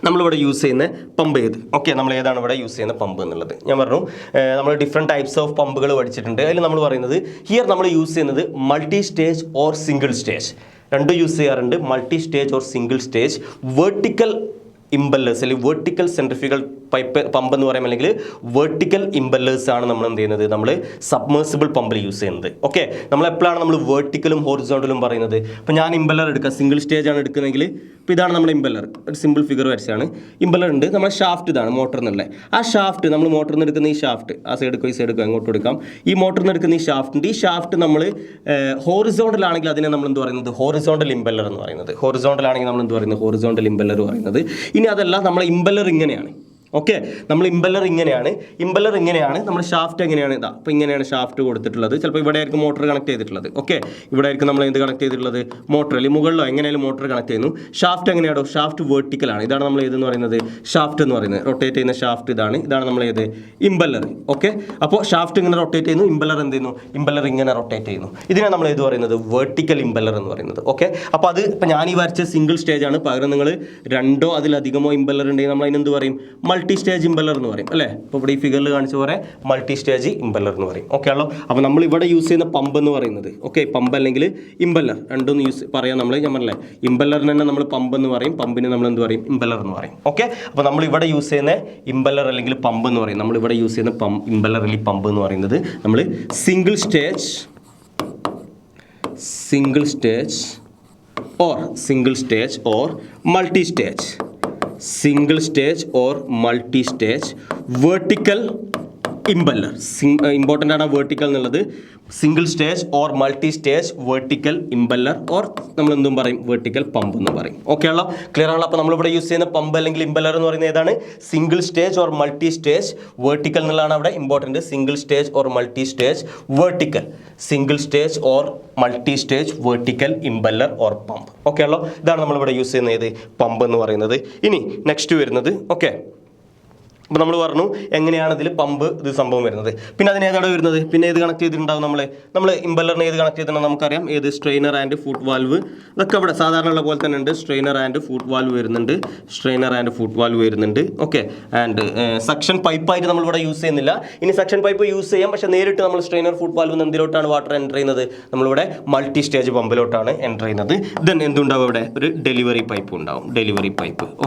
നമ്മളിവിടെ യൂസ് ചെയ്യുന്ന പമ്പ് ഏത്, ഓക്കെ നമ്മൾ ഏതാണ് ഇവിടെ യൂസ് ചെയ്യുന്ന പമ്പ് എന്നുള്ളത് ഞാൻ പറഞ്ഞു. നമ്മൾ ഡിഫറെൻറ്റ് ടൈപ്സ് ഓഫ് പമ്പുകൾ പഠിച്ചിട്ടുണ്ട്. അതിൽ നമ്മൾ പറയുന്നത് ഹിയർ നമ്മൾ യൂസ് ചെയ്യുന്നത് multi stage or single stage, രണ്ടും യൂസ് ചെയ്യാറുണ്ട്. Multi stage or single stage vertical impellers അല്ലെങ്കിൽ വെർട്ടിക്കൽ സെൻട്രിഫ്യൂഗൽ പമ്പ് എന്ന് പറയുമ്പോൾ അല്ലെങ്കിൽ വെർട്ടിക്കൽ ഇമ്പല്ലേഴ്സ് ആണ് നമ്മൾ എന്ത് ചെയ്യുന്നത്, നമ്മൾ സബ്മേഴ്സിബിൾ പമ്പിൽ യൂസ് ചെയ്യുന്നത്. ഓക്കെ, നമ്മൾ എപ്പോഴാണ് നമ്മൾ വെർട്ടിക്കലും ഹോറിസോണ്ടലും പറയുന്നത്. ഇപ്പോൾ ഞാൻ ഇമ്പല്ലർ എടുക്കുക, സിംഗിൾ സ്റ്റേജ് ആണ് എടുക്കുന്നതെങ്കിൽ ഇപ്പോൾ ഇതാണ് നമ്മുടെ ഇമ്പല്ലർ, ഒരു സിമ്പിൾ ഫിഗർ വരച്ചാണ് ഇമ്പല്ലർ ഉണ്ട്. നമ്മുടെ ഷാഫ്റ്റ് ഇതാണ് മോട്ടറിൽ നിന്നുള്ളത്. ആ ഷാഫ്റ്റ് നമ്മൾ മോട്ടറിൽ നിന്ന് എടുക്കുന്ന ഈ ഷാഫ്റ്റ് ആ സൈഡ് ഈ സൈഡ് അങ്ങോട്ട് എടുക്കാം. ഈ മോട്ടറിൽ നിന്ന് എടുക്കുന്ന ഈ ഷാഫ്റ്റ് നമ്മൾ ഹോറിസോണ്ടൽ ആണെങ്കിൽ അതിനെ നമ്മൾ എന്ത് പറയുന്നത്, ഹോറിസോണ്ടൽ ഇമ്പല്ലർ എന്ന് പറയുന്നത്. ഹോറിസോണ്ടൽ ആണെങ്കിൽ നമ്മൾ എന്ത് പറയുന്നത്, ഹോറിസോണ്ടൽ ഇമ്പല്ലർ പറയുന്നത്. ഇനി അതല്ല, നമ്മൾ ഇമ്പല്ലർ ഇങ്ങനെയാണ്. ഓക്കെ, നമ്മൾ ഇമ്പല്ലർ ഇങ്ങനെയാണ് നമ്മുടെ ഷാഫ്റ്റ് എങ്ങനെയാണ്, ഇതാ അപ്പോൾ ഇങ്ങനെയാണ് ഷാഫ്റ്റ് കൊടുത്തിട്ടുള്ളത്. ചിലപ്പോൾ ഇവിടെ ആയിരിക്കും മോട്ടർ കണക്ട് ചെയ്തിട്ടുള്ളത്. ഓക്കെ, ഇവിടെ ആയിരിക്കും നമ്മൾ എന്ത് കണക്ട് ചെയ്തിട്ടുള്ളത്, മോട്ടർ അല്ലെങ്കിൽ മുകളിലോ എങ്ങനെയാലും മോട്ടർ കണക്ട് ചെയ്യുന്നു. ഷാഫ്റ്റ് എങ്ങനെയാണോ, ഷാഫ്റ്റ് വെർട്ടിക്കലാണ്. ഇതാണ് നമ്മൾ ഏതെന്ന് പറയുന്നത്, ഷാഫ്റ്റ് എന്ന് പറയുന്നത്. റൊട്ടേറ്റ് ചെയ്യുന്ന ഷാഫ്റ്റ് ഇതാണ് നമ്മൾ ഏത്, ഇമ്പല്ലർ. ഓക്കെ, അപ്പോൾ ഷാഫ്റ്റ് ഇങ്ങനെ റൊട്ടേറ്റ് ചെയ്യുന്നു, ഇമ്പല്ലർ എന്ത് ചെയ്യുന്നു, ഇമ്പല്ലർ ഇങ്ങനെ റൊട്ടേറ്റ് ചെയ്യുന്നു. ഇതിനാണ് നമ്മൾ ഏത് പറയുന്നത്, വെർട്ടിക്കൽ ഇമ്പല്ലർ എന്ന് പറയുന്നത്. ഓക്കെ, അപ്പോൾ അത് ഇപ്പോൾ ഞാൻ ഈ വരച്ച സിംഗിൾ സ്റ്റേജ് ആണ്. പകരം നിങ്ങൾ രണ്ടോ അതിലധികമോ ഇമ്പല്ലർ ഉണ്ടെങ്കിൽ നമ്മൾ അതിനെന്ത് പറയും, മൾട്ടി സ്റ്റേജ് ഇമ്പല്ലർ എന്ന് പറയും അല്ലേ. ഇപ്പോൾ ഇവിടെ ഈ ഫിഗറിൽ കാണിച്ച പോലെ മൾട്ടി സ്റ്റേജ് ഇമ്പല്ലർ എന്ന് പറയും. ഓക്കെ ആണല്ലോ. അപ്പോൾ നമ്മൾ ഇവിടെ യൂസ് ചെയ്യുന്ന പമ്പ് എന്ന് പറയുന്നത്, ഓക്കെ പമ്പ് അല്ലെങ്കിൽ ഇമ്പല്ലർ രണ്ടും പറയാം നമ്മൾ. ഞാൻ പറഞ്ഞില്ലേ, ഇമ്പല്ലറിന് തന്നെ നമ്മൾ പമ്പ് എന്ന് പറയും, പമ്പിന് നമ്മൾ എന്ത് പറയും, ഇമ്പല്ലർ എന്ന് പറയും. ഓക്കെ, അപ്പോൾ നമ്മൾ ഇവിടെ യൂസ് ചെയ്യുന്ന ഇമ്പല്ലർ അല്ലെങ്കിൽ പമ്പ് എന്ന് പറയും, നമ്മൾ ഇവിടെ യൂസ് ചെയ്യുന്ന ഇമ്പല്ലർ അല്ലെങ്കിൽ പമ്പ് എന്ന് പറയുന്നത് നമ്മൾ single stage or multi stage, single stage or multi-stage vertical impeller. Important ആണ് വെർട്ടിക്കൽ എന്നുള്ളത്. Single stage or multi stage vertical impeller or നമ്മൾ എന്തും പറയും, വെർട്ടിക്കൽ പമ്പ് എന്ന് പറയും. ഓക്കെ ആണല്ലോ, ക്ലിയർ ആണല്ലോ. അപ്പോൾ നമ്മളിവിടെ യൂസ് ചെയ്യുന്ന പമ്പ് അല്ലെങ്കിൽ ഇമ്പല്ലർ എന്ന് പറയുന്നത് ഏതാണ്, single stage or multi stage vertical എന്നുള്ളതാണ് അവിടെ important. Single stage or multi stage vertical, single stage or multi stage vertical impeller or pump. Okay ആണല്ലോ, ഇതാണ് നമ്മളിവിടെ യൂസ് ചെയ്യുന്ന ഏത്, പമ്പ് എന്ന് പറയുന്നത്. ഇനി നെക്സ്റ്റ് വരുന്നത്, ഓക്കെ അപ്പോൾ നമ്മൾ പറഞ്ഞു എങ്ങനെയാണ് ഇതിൽ പമ്പ് ഇത് സംഭവം വരുന്നത്. പിന്നെ അതിന് ഏതാണ് വരുന്നത്, പിന്നെ ഏത് കണക്ട് ചെയ്തിട്ടുണ്ടാവും, നമ്മൾ ഇമ്പല്ലറിനെ ഏത് കണക്ട് ചെയ്തിട്ടുണ്ടെന്ന് നമുക്കറിയാം. ഏത്, സ്ട്രെയിനർ ആൻഡ് ഫുട്ട് വാൽവ്. ഇതൊക്കെ ഇവിടെ സാധാരണ ഉള്ള പോലെ തന്നെ ഉണ്ട്. സ്ട്രെയിനർ ആൻഡ് ഫുട്ട് വാൽവ് വരുന്നുണ്ട്. ഓക്കെ, ആൻഡ് സക്ഷൻ പൈപ്പായിട്ട് നമ്മളിവിടെ യൂസ് ചെയ്യുന്നില്ല. ഇനി സക്ഷൻ പൈപ്പ് യൂസ് ചെയ്യാം, പക്ഷേ നേരിട്ട് നമ്മൾ സ്ട്രെയിനർ ഫുട്ട് വാൽവ് എന്തിലോട്ടാണ് വാട്ടർ എൻ്റർ ചെയ്യുന്നത്, നമ്മളിവിടെ മൾട്ടി സ്റ്റേജ് പമ്പിലോട്ടാണ് എൻ്റർ ചെയ്യുന്നത്. ദെൻ എന്തുണ്ടാവും, ഇവിടെ ഒരു ഡെലിവറി പൈപ്പ് ഉണ്ടാവും.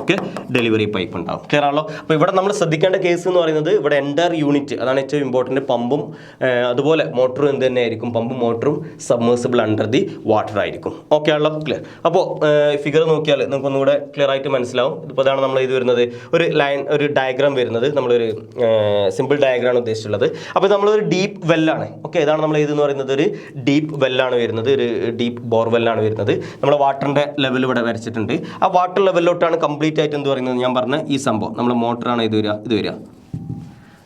ഓക്കെ, ഡെലിവറി പൈപ്പ് ഉണ്ടാവും. ക്ലിയർ ആണല്ലോ. അപ്പോൾ ഇവിടെ നമ്മൾ ശ്രദ്ധിക്കേണ്ട കേസ് എന്ന് പറയുന്നത്, ഇവിടെ എൻ്റർ യൂണിറ്റ് അതാണ് ഏറ്റവും ഇമ്പോർട്ടൻറ്റ്. പമ്പും അതുപോലെ മോട്ടറും എന്ത് തന്നെ ആയിരിക്കും, പമ്പും മോട്ടറും സബ്മേഴ്സിബിൾ അണ്ടർ ദി വാട്ടർ ആയിരിക്കും. ഓക്കെ ആണല്ലോ, ക്ലിയർ. അപ്പോൾ ഫിഗർ നോക്കിയാൽ നമുക്ക് ഒന്നുകൂടെ ക്ലിയർ ആയിട്ട് മനസ്സിലാവും. ഇപ്പോൾ ഇതാണ് നമ്മൾ ഇത് വരുന്നത്, ഒരു ഡയഗ്രാം വരുന്നത്, നമ്മളൊരു സിമ്പിൾ ഡയഗ്രാമാണ് ഉദ്ദേശിച്ചുള്ളത്. അപ്പോൾ നമ്മളൊരു ഡീപ്പ് വെല്ലാണ്. ഓക്കെ, ഇതാണ് നമ്മൾ ഇതെന്ന് പറയുന്നത്, ഒരു ഡീപ്പ് വെല്ലാണ് വരുന്നത്, ഒരു ഡീപ്പ് ബോർവെല്ലാണ് വരുന്നത്. നമ്മുടെ വാട്ടറിൻ്റെ ലെവൽ ഇവിടെ വരച്ചിട്ടുണ്ട്. ആ വാട്ടർ ലെവലിലോട്ടാണ് കംപ്ലീറ്റ് ആയിട്ട് എന്ത് പറയുന്നത്, ഞാൻ പറഞ്ഞ ഈ സംഭവം നമ്മുടെ മോട്ടറാണ് ഇത് വരിക.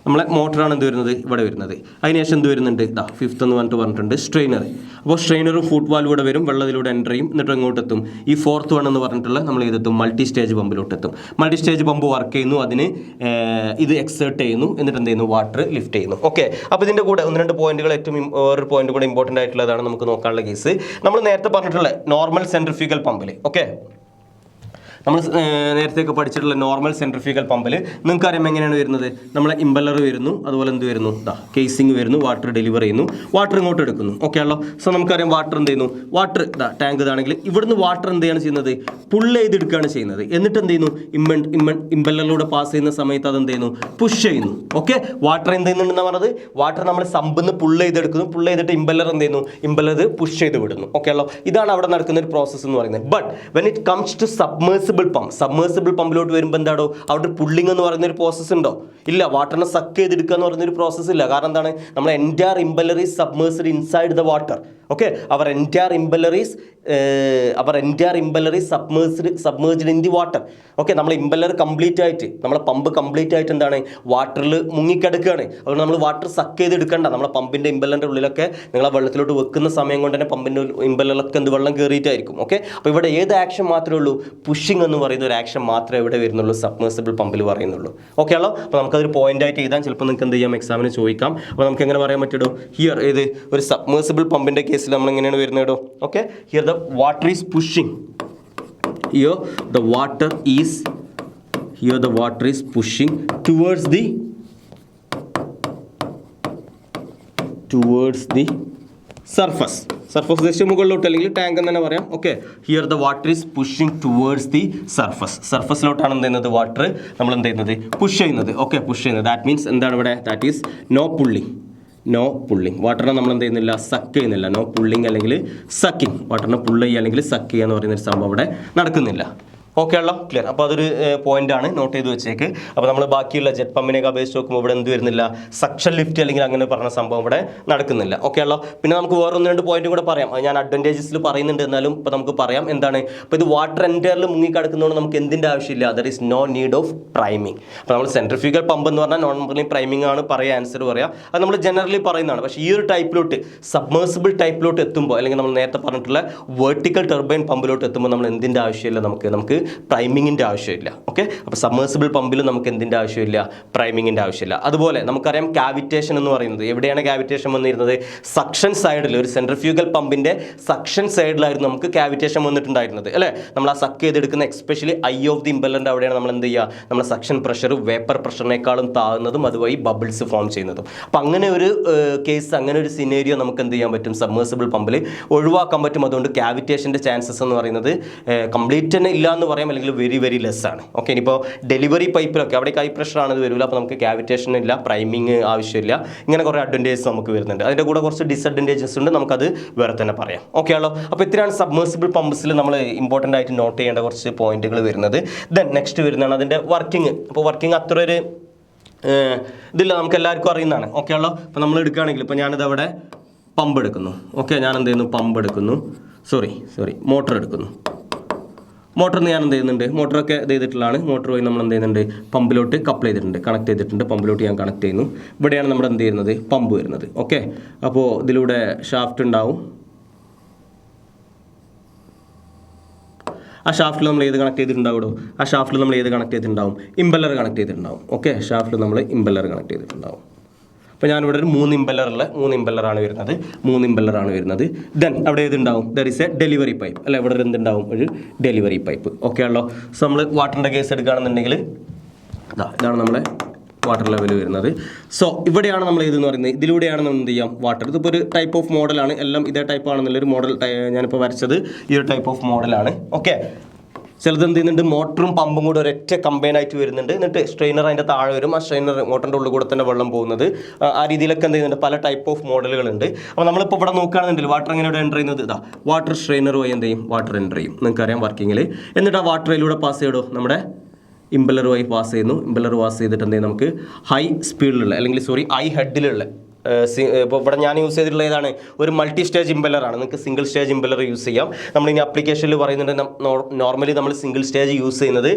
നമ്മളെ മോട്ടറാണ് എന്ത് വരുന്നത്, ഇവിടെ വരുന്നത്. അതിനുശേഷം എന്ത് വരുന്നുണ്ട്, ഇതാ ഫിഫ്ത്ത് എന്ന് പറഞ്ഞിട്ടുണ്ട് സ്ട്രെയിനർ. അപ്പോൾ സ്ട്രെയിനറും ഫുട്ട് വാൽവ് ഇവിടെ വരും, വെള്ളത്തിലൂടെ എൻ്റർ ചെയ്യും, എന്നിട്ട് എങ്ങോട്ട് എത്തും, ഈ ഫോർത്ത് വൺ എന്ന് പറഞ്ഞിട്ടുള്ള നമ്മൾ ഇതെത്തും, മൾട്ടി സ്റ്റേജ് പമ്പിലോട്ട് എത്തും. മൾട്ടി സ്റ്റേജ് പമ്പ് വർക്ക് ചെയ്യുന്നു, അതിന് ഇത് എക്സേർട്ട് ചെയ്യുന്നു, എന്നിട്ട് എന്ത് ചെയ്യുന്നു, വാട്ടർ ലിഫ്റ്റ് ചെയ്യുന്നു. ഓക്കെ, അപ്പോൾ ഇതിൻ്റെ കൂടെ ഒന്ന് രണ്ട് പോയിന്റുകൾ, ഏറ്റവും വേറൊരു പോയിന്റ് കൂടെ ഇമ്പോർട്ടൻ്റ് ആയിട്ടുള്ളതാണ് നമുക്ക് നോക്കാനുള്ള കേസ്. നമ്മൾ നേരത്തെ പറഞ്ഞിട്ടുള്ള നോർമൽ സെൻട്രിഫ്യൂഗൽ പമ്പിൽ, ഓക്കെ നമ്മൾ നേരത്തെയൊക്കെ പഠിച്ചിട്ടുള്ള നോർമൽ സെൻട്രിഫ്യൂഗൽ പമ്പിൽ നിങ്ങൾക്കറിയാം എങ്ങനെയാണ് വരുന്നത്. നമ്മളെ ഇമ്പല്ലർ വരുന്നു, അതുപോലെ എന്ത് വരുന്നു, കേസിങ് വരുന്നു, വാട്ടർ ഡെലിവർ ചെയ്യുന്നു, വാട്ടർ ഇങ്ങോട്ട് എടുക്കുന്നു. ഓക്കെ ആണല്ലോ. സോ നമുക്കറിയാം വാട്ടർ എന്ത് ചെയ്യുന്നു, വാട്ടർ ടാങ്ക് ഇതാണെങ്കിൽ ഇവിടുന്ന് വാട്ടർ എന്ത് ചെയ്യാണ് ചെയ്യുന്നത്, പുള്ള് ചെയ്തെടുക്കുകയാണ് ചെയ്യുന്നത്. എന്നിട്ട് എന്ത് ചെയ്യുന്നു, ഇമ്പല്ലറിലൂടെ പാസ് ചെയ്യുന്ന സമയത്ത് അത് എന്ത് ചെയ്യുന്നു, പുഷ് ചെയ്യുന്നു. ഓക്കെ, വാട്ടർ എന്ത് ചെയ്യുന്നുണ്ടെന്ന് പറഞ്ഞത്, വാട്ടർ നമ്മൾ സമ്പിന്ന് പുള്ള് ചെയ്തെടുക്കുന്നു, പുള്ള് ചെയ്തിട്ട് ഇമ്പല്ലർ എന്ത് ചെയ്യുന്നു, ഇമ്പല്ലർ പുഷ് ചെയ്ത് വിടുന്നു. ഓക്കെ ആണല്ലോ. ഇതാണ് അവിടെ നടക്കുന്ന ഒരു പ്രോസസ്സ് എന്ന് പറയുന്നത്. But when it comes to submersible pump, submersible പമ്പിലോട്ട് വരുമ്പോൾ എന്താണോ അവിടെ പുള്ളിങ് എന്ന് പറയുന്ന ഒരു പ്രോസസ്സ് ഉണ്ടോ? ഇല്ല. വാട്ടറിനെ സക്ക് ചെയ്തെടുക്കുക എന്ന് പറയുന്ന ഒരു പ്രോസസ്സ് ഇല്ല. കാരണം എന്താണ്, നമ്മൾ entire impeller is submerged inside the water. Okay, our entire impeller is submerged in the water. Okay, നമ്മൾ ഇമ്പല്ലർ കംപ്ലീറ്റ് ആയിട്ട്, നമ്മളെ പമ്പ് കംപ്ലീറ്റ് ആയിട്ട് എന്താണ്, വാട്ടറിൽ മുങ്ങിക്കിടക്കുകയാണ്. അതുകൊണ്ട് നമ്മൾ വാട്ടർ സക്ക് ചെയ്തെടുക്കണ്ട. നമ്മളെ പമ്പിൻ്റെ ഇമ്പല്ലറിൻ്റെ ഉള്ളിലൊക്കെ നിങ്ങളെ വെള്ളത്തിലോട്ട് വെക്കുന്ന സമയം കൊണ്ട് തന്നെ പമ്പിൻ്റെ ഇമ്പല്ലറിലൊക്കെ എന്ത് വെള്ളം കയറിയിട്ടായിരിക്കും. ഓക്കെ, അപ്പോൾ ഇവിടെ ഏത് ആക്ഷൻ മാത്രമേ ഉള്ളൂ, പുഷിംഗ് എന്ന് പറയുന്ന ഒരു ആക്ഷൻ മാത്രമേ ഇവിടെ വരുന്നുള്ളൂ, സബ്മേഴ്സിബിൾ പമ്പിൽ പറയുന്നുള്ളൂ. ഓക്കെ ആണല്ലോ. അപ്പോൾ നമുക്കതൊരു പോയിന്റ് ആയിട്ട് എഴുതാൻ ചിലപ്പോൾ നിങ്ങൾക്ക് എന്ത് ചെയ്യാം, എക്സാമിന് ചോദിക്കാം. അപ്പോൾ നമുക്ക് എങ്ങനെ പറയാൻ പറ്റുമോ, ഹിയർ ഏത് ഒരു സബ്മേഴ്സിബിൾ പമ്പിൻ്റെ കേസിൽ നമ്മൾ എങ്ങനെയാണ് വരുന്നത്? Okay, here the water is pushing, here the water is pushing towards the surface ഉദ്ദേശിച്ച മുകളിലോട്ട് അല്ലെങ്കിൽ ടാങ്ക് എന്ന് തന്നെ പറയാം. Okay, here the water is pushing towards the സർഫസിലോട്ടാണ് എന്ത് ചെയ്യുന്നത്, വാട്ടർ നമ്മൾ എന്ത് ചെയ്യുന്നത്, പുഷ് ചെയ്യുന്നത്. ഓക്കെ, പുഷ് ചെയ്യുന്നത്. ദാറ്റ് മീൻസ് എന്താണ് ഇവിടെ, ദാറ്റ് ഈസ് നോ പുള്ളിങ്. വാട്ടറിനെ നമ്മൾ എന്ത് ചെയ്യുന്നില്ല, സക്ക് ചെയ്യുന്നില്ല. നോ പുള്ളിങ് അല്ലെങ്കിൽ സക്കിങ്. വാട്ടറിനെ പുള്ള് ചെയ്യുക അല്ലെങ്കിൽ സക്ക് ചെയ്യുക എന്ന് പറയുന്ന ഒരു സംഭവം അവിടെ നടക്കുന്നില്ല. ഓക്കെ ആണല്ലോ, ക്ലിയർ. അപ്പോൾ അതൊരു പോയിന്റാണ്, നോട്ട് ചെയ്ത് വെച്ചേക്ക്. അപ്പോൾ നമ്മൾ ബാക്കിയുള്ള ജെറ്റ് പമ്പിനെയൊക്കെ അപേക്ഷിച്ച് നോക്കുമ്പോൾ ഇവിടെ എന്ത് വരുന്നില്ല, സക്ഷൻ ലിഫ്റ്റ് അല്ലെങ്കിൽ അങ്ങനെ പറഞ്ഞ സംഭവം ഇവിടെ നടക്കുന്നില്ല. ഓക്കെ ആണല്ലോ. പിന്നെ നമുക്ക് വേറെ ഒന്ന് രണ്ട് പോയിന്റും കൂടെ പറയാം. ഞാൻ അഡ്വാൻറ്റേജസിൽ പറയുന്നുണ്ട്, എന്നാലും ഇപ്പോൾ നമുക്ക് പറയാം എന്താണ്. അപ്പോൾ ഇത് വാട്ടർ എൻറ്റയറിൽ മുങ്ങിക്കിടക്കുന്നതുകൊണ്ട് നമുക്ക് എന്തിൻ്റെ ആവശ്യമില്ല, there is no need of priming. അപ്പോൾ നമ്മൾ സെൻട്രിഫ്യൂഗൽ പമ്പ് എന്ന് പറഞ്ഞാൽ നോർമലി പ്രൈമിംഗ് ആണ് പറയുക, ആൻസർ പറയാം. അത് നമ്മൾ ജനറലി പറയുന്നതാണ്. പക്ഷേ ഈ ഒരു ടൈപ്പിലോട്ട്, സബ്മേഴ്സിബിൾ ടൈപ്പിലോട്ട് എത്തുമ്പോൾ, അല്ലെങ്കിൽ നമ്മൾ നേരത്തെ പറഞ്ഞിട്ടുള്ള വെർട്ടിക്കൽ ടർബൈൻ പമ്പിലോട്ട് എത്തുമ്പോൾ നമ്മൾ എന്തിൻ്റെ ആവശ്യമില്ല, നമുക്ക് പ്രൈമിങ്ങിൻ്റെ ആവശ്യമില്ല. ഓക്കെ, അപ്പോൾ സബ്മേഴ്സിബിൾ പമ്പിൽ നമുക്ക് എന്തിൻ്റെ ആവശ്യമില്ല, പ്രൈമിങ്ങിൻ്റെ ആവശ്യമില്ല. അതുപോലെ നമുക്കറിയാം കാവിറ്റേഷൻ എന്ന് പറയുന്നത്, എവിടെയാണ് കാവിറ്റേഷൻ വന്നിരുന്നത്, സക്ഷൻ സൈഡിൽ, ഒരു സെൻട്രിഫ്യൂഗൽ പമ്പിൻ്റെ സക്ഷൻ സൈഡിലായിരുന്നു നമുക്ക് കാവിറ്റേഷൻ വന്നിട്ടുണ്ടായിരുന്നത് അല്ലേ. നമ്മൾ ആ സക്ക് ചെയ്തെടുക്കുന്ന എക്സ്പെഷ്യലി ഐ ഓഫ് ദി ഇമ്പല്ലറിൻ്റെ അവിടെയാണ് നമ്മൾ എന്ത് ചെയ്യുക, നമ്മുടെ സക്ഷൻ പ്രഷർ വേപ്പർ പ്രഷറിനേക്കാളും താഴുന്നതും അതുവഴി ബബിൾസ് ഫോം ചെയ്യുന്നതും. അപ്പോൾ അങ്ങനെ ഒരു കേസ്, അങ്ങനെ ഒരു സിനേരിയോ നമുക്ക് എന്ത് ചെയ്യാൻ പറ്റും, സബ്മേഴ്സിബിൾ പമ്പിൽ ഒഴിവാക്കാൻ പറ്റും. അതുകൊണ്ട് കാവിറ്റേഷൻ്റെ ചാൻസസ് എന്ന് പറയുന്നത് കംപ്ലീറ്റ് തന്നെ ഇല്ല എന്ന് പറയാം, അല്ലെങ്കിൽ വെരി വെരി ലെസ് ആണ്. ഓക്കെ, ഇനിയിപ്പോൾ ഡെലിവറി പൈപ്പിലൊക്കെ അവിടെ ഹൈ പ്രഷറാണ് ഇത് വരില്ല. അപ്പോൾ നമുക്ക് കാവിറ്റേഷൻ ഇല്ല, പ്രൈമിങ് ആവശ്യമില്ല. ഇങ്ങനെ കുറേ അഡ്വാൻറ്റേജസ് നമുക്ക് വരുന്നുണ്ട്. അതിൻ്റെ കൂടെ കുറച്ച് ഡിസഡ്വാൻറ്റേജസ് ഉണ്ട്, നമുക്കത് വേറെ തന്നെ പറയാം. ഓക്കെ ആണല്ലോ. അപ്പോൾ ഇത്രയാണ് സബ്മേഴ്സിബിൾ പമ്പ്സിൽ നമ്മൾ ഇമ്പോർട്ടൻ്റ് ആയിട്ട് നോട്ട് ചെയ്യേണ്ട കുറച്ച് പോയിന്റുകൾ വരുന്നത്. ദെൻ നെക്സ്റ്റ് വരുന്നതാണ് അതിൻ്റെ വർക്കിംഗ്. അപ്പോൾ വർക്കിംഗ് അത്ര ഒരു ഇതില്ല, നമുക്ക് എല്ലാവർക്കും അറിയുന്നതാണ്. ഓക്കെ ആണല്ലോ. അപ്പോൾ നമ്മൾ എടുക്കുകയാണെങ്കിൽ ഇപ്പോൾ ഞാനിത് അവിടെ പമ്പ് എടുക്കുന്നു. ഓക്കെ, ഞാൻ എന്ത് ചെയ്യുന്നു, പമ്പ് എടുക്കുന്നു, മോട്ടർ എടുക്കുന്നു. മോട്ടറിന് ഞാൻ എന്ത് ചെയ്യുന്നുണ്ട്, മോട്ടറൊക്കെ ഇത് ചെയ്തിട്ടുള്ളതാണ്. മോട്ടർ വഴി നമ്മൾ എന്ത് ചെയ്യുന്നുണ്ട്, പമ്പിലോട്ട് കപ്പിൾ ചെയ്തിട്ടുണ്ട്, കണക്ട് ചെയ്തിട്ടുണ്ട്. പമ്പിലോട്ട് ഞാൻ കണക്ട് ചെയ്യുന്നു. ഇവിടെയാണ് നമ്മുടെ എന്ത് ചെയ്യുന്നത്, പമ്പ് വരുന്നത്. ഓക്കെ, അപ്പോൾ ഇതിലൂടെ ഷാഫ്റ്റ് ഉണ്ടാവും. ആ ഷാഫ്റ്റിൽ നമ്മൾ ഏത് കണക്ട് ചെയ്തിട്ടുണ്ടാവുമോ, ആ ഷാഫ്റ്റിൽ നമ്മൾ ഏത് കണക്ട് ചെയ്തിട്ടുണ്ടാവും, ഇമ്പല്ലർ കണക്ട് ചെയ്തിട്ടുണ്ടാവും. ഓക്കെ, ഷാഫ്റ്റിൽ നമ്മൾ ഇമ്പല്ലർ കണക്ട് ചെയ്തിട്ടുണ്ടാവും. അപ്പോൾ ഞാനിവിടെ ഒരു 3 ഇമ്പല്ലറാണ് വരുന്നത്. ദെൻ അവിടെ ഏതുണ്ടാവും, there is a delivery pipe അല്ല, ഇവിടെ എന്തുണ്ടാവും, ഒരു ഡെലിവറി പൈപ്പ്. ഓക്കെ ആണല്ലോ. സോ നമ്മൾ വാട്ടറിൻ്റെ കേസ് എടുക്കുകയാണെന്നുണ്ടെങ്കിൽ ഇതാണ് നമ്മുടെ വാട്ടർ ലെവൽ വരുന്നത്. സോ ഇവിടെയാണ് നമ്മൾ ഇതെന്ന് പറയുന്നത്, ഇതിലൂടെയാണ് നമ്മൾ എന്ത് ചെയ്യാം, വാട്ടർ. ഇതിപ്പോൾ ഒരു ടൈപ്പ് ഓഫ് മോഡലാണ്, എല്ലാം ഇതേ ടൈപ്പ് ആണെന്നുള്ളൊരു മോഡൽ ഞാനിപ്പോൾ വരച്ചത് ഈ ഒരു ടൈപ്പ് ഓഫ് മോഡലാണ്. ഓക്കെ, ചിലത് എന്ത് ചെയ്യുന്നുണ്ട്, മോട്ടറും പമ്പും കൂടെ ഒരൊറ്റ കമ്പൈൻ ആയിട്ട് വരുന്നുണ്ട്. എന്നിട്ട് സ്ട്രെയിനർ അതിൻ്റെ താഴെ വരും, ആ സ്ട്രെയിനർ മോട്ടറിൻ്റെ ഉള്ളിൽ കൂടെ തന്നെ വെള്ളം പോകുന്നത്. ആ രീതിയിലൊക്കെ എന്ത് ചെയ്യുന്നുണ്ട്, പല ടൈപ്പ് ഓഫ് മോഡലുകളുണ്ട്. അപ്പോൾ നമ്മളിപ്പോൾ ഇവിടെ നോക്കുകയാണെന്നുണ്ടെങ്കിൽ വാട്ടർ എങ്ങനെ ഇവിടെ എൻ്റർ ചെയ്യുന്നത്, വാട്ടർ സ്ട്രെയിനർ വഴി എന്ത് ചെയ്യും, വാട്ടർ എൻ്റർ ചെയ്യും, നിങ്ങൾക്കറിയാം വർക്കിങ്ങിൽ. എന്നിട്ട് ആ വാട്ടറിലൂടെ പാസ് ചെയ്തോ, നമ്മുടെ ഇമ്പല്ലർ വഴി പാസ് ചെയ്യുന്നു. ഇമ്പല്ലർ പാസ് ചെയ്തിട്ട് എന്ത് ചെയ്യും, നമുക്ക് ഹൈ സ്പീഡിലുള്ള അല്ലെങ്കിൽ ഹൈ ഹെഡിലുള്ള ഇപ്പോൾ ഇവിടെ ഞാൻ യൂസ് ചെയ്തിട്ടുള്ള ഏതാണ്, ഒരു മൾട്ടി സ്റ്റേജ് ഇമ്പല്ലറാണ്. നിങ്ങൾക്ക് സിംഗിൾ സ്റ്റേജ് ഇമ്പല്ലർ യൂസ് ചെയ്യാം. നമ്മളിനി അപ്ലിക്കേഷനിൽ പറയുന്നുണ്ട്, നോർമലി നമ്മൾ സിംഗിൾ സ്റ്റേജ് യൂസ് ചെയ്യുന്നത്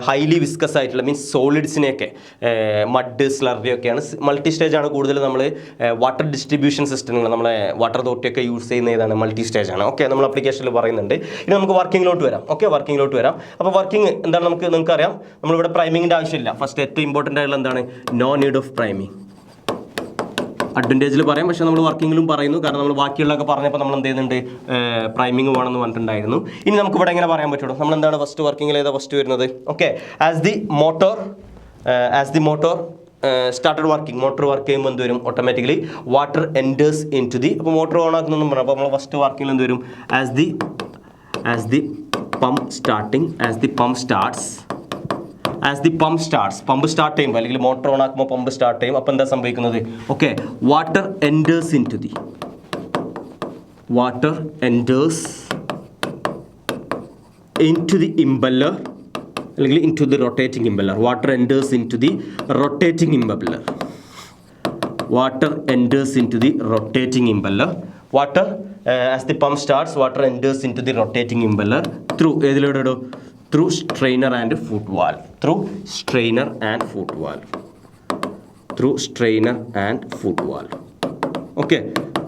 ഹൈലി വിസ്കസ് ആയിട്ടുള്ള മീൻസ് സോളിഡ്സിനെയൊക്കെ, മഡ് സ്ലറിയൊക്കെയാണ്. മൾട്ടി സ്റ്റേജ് ആണ് കൂടുതൽ നമ്മൾ വാട്ടർ ഡിസ്ട്രിബ്യൂഷൻ സിസ്റ്റങ്ങൾ, നമ്മളെ വാട്ടർ അതോറിറ്റിയൊക്കെ യൂസ് ചെയ്യുന്ന ഏതാണ്, മൾട്ടി സ്റ്റേജ് ആണ്. ഓക്കെ, നമ്മൾ അപ്ലിക്കേഷനിൽ പറയുന്നുണ്ട്. ഇനി നമുക്ക് വർക്കിങ്ങിലോട്ട് വരാം. ഓക്കെ, വർക്കിങ്ങിലോട്ട് വരാം. അപ്പോൾ വർക്കിംഗ് എന്താണ്, നിങ്ങൾക്കറിയാം നമ്മളിവിടെ പ്രൈമിങ്ങിൻ്റെ ആവശ്യമില്ല. ഫസ്റ്റ് ഏറ്റവും ഇമ്പോർട്ടൻ്റ് ആയിട്ടുള്ള എന്താണ്, നോ നീഡ് ഓഫ് പ്രൈമിങ്. അഡ്വാൻറ്റേജിൽ പറയാം, പക്ഷേ നമ്മൾ വർക്കിങ്ങിലും പറയുന്നു. കാരണം നമ്മൾ ബാക്കിയുള്ളതൊക്കെ പറഞ്ഞപ്പോൾ നമ്മൾ എന്ത് ചെയ്യുന്നുണ്ട്, പ്രൈമിങ് വേണമെന്ന് പറഞ്ഞിട്ടുണ്ടായിരുന്നു. ഇനി നമുക്ക് ഇവിടെ എങ്ങനെ പറയാൻ പറ്റുള്ളൂ, നമ്മൾ എന്താണ് ഫസ്റ്റ് വർക്കിങ്ങിൽ ഏതാ ഫസ്റ്റ് വരുന്നത്? Okay, as the motor started working, motor work ചെയ്യുമ്പോൾ എന്ത് വരും, automatically water enters into the, അപ്പോൾ മോട്ടോർ ഓൺ ആക്കുന്നൊന്നും പറയാം. അപ്പോൾ നമ്മൾ ഫസ്റ്റ് വർക്കിങ്ങിൽ എന്ത് വരും, ആസ് ദി പമ്പ് സ്റ്റാർട്ട് ചെയ്യുമ്പോൾ അല്ലെങ്കിൽ മോട്ടോർ ഓൺ ആക്കുമ്പോൾ പമ്പ് സ്റ്റാർട്ട് ചെയ്യും. അപ്പോൾ എന്താ സംഭവിക്കുന്നത്, okay, water enters into the impeller അല്ലെങ്കിൽ into the rotating impeller. Water enters into the rotating impeller. Water, as the pump starts, water enters into the rotating impeller through strainer and foot valve. Okay,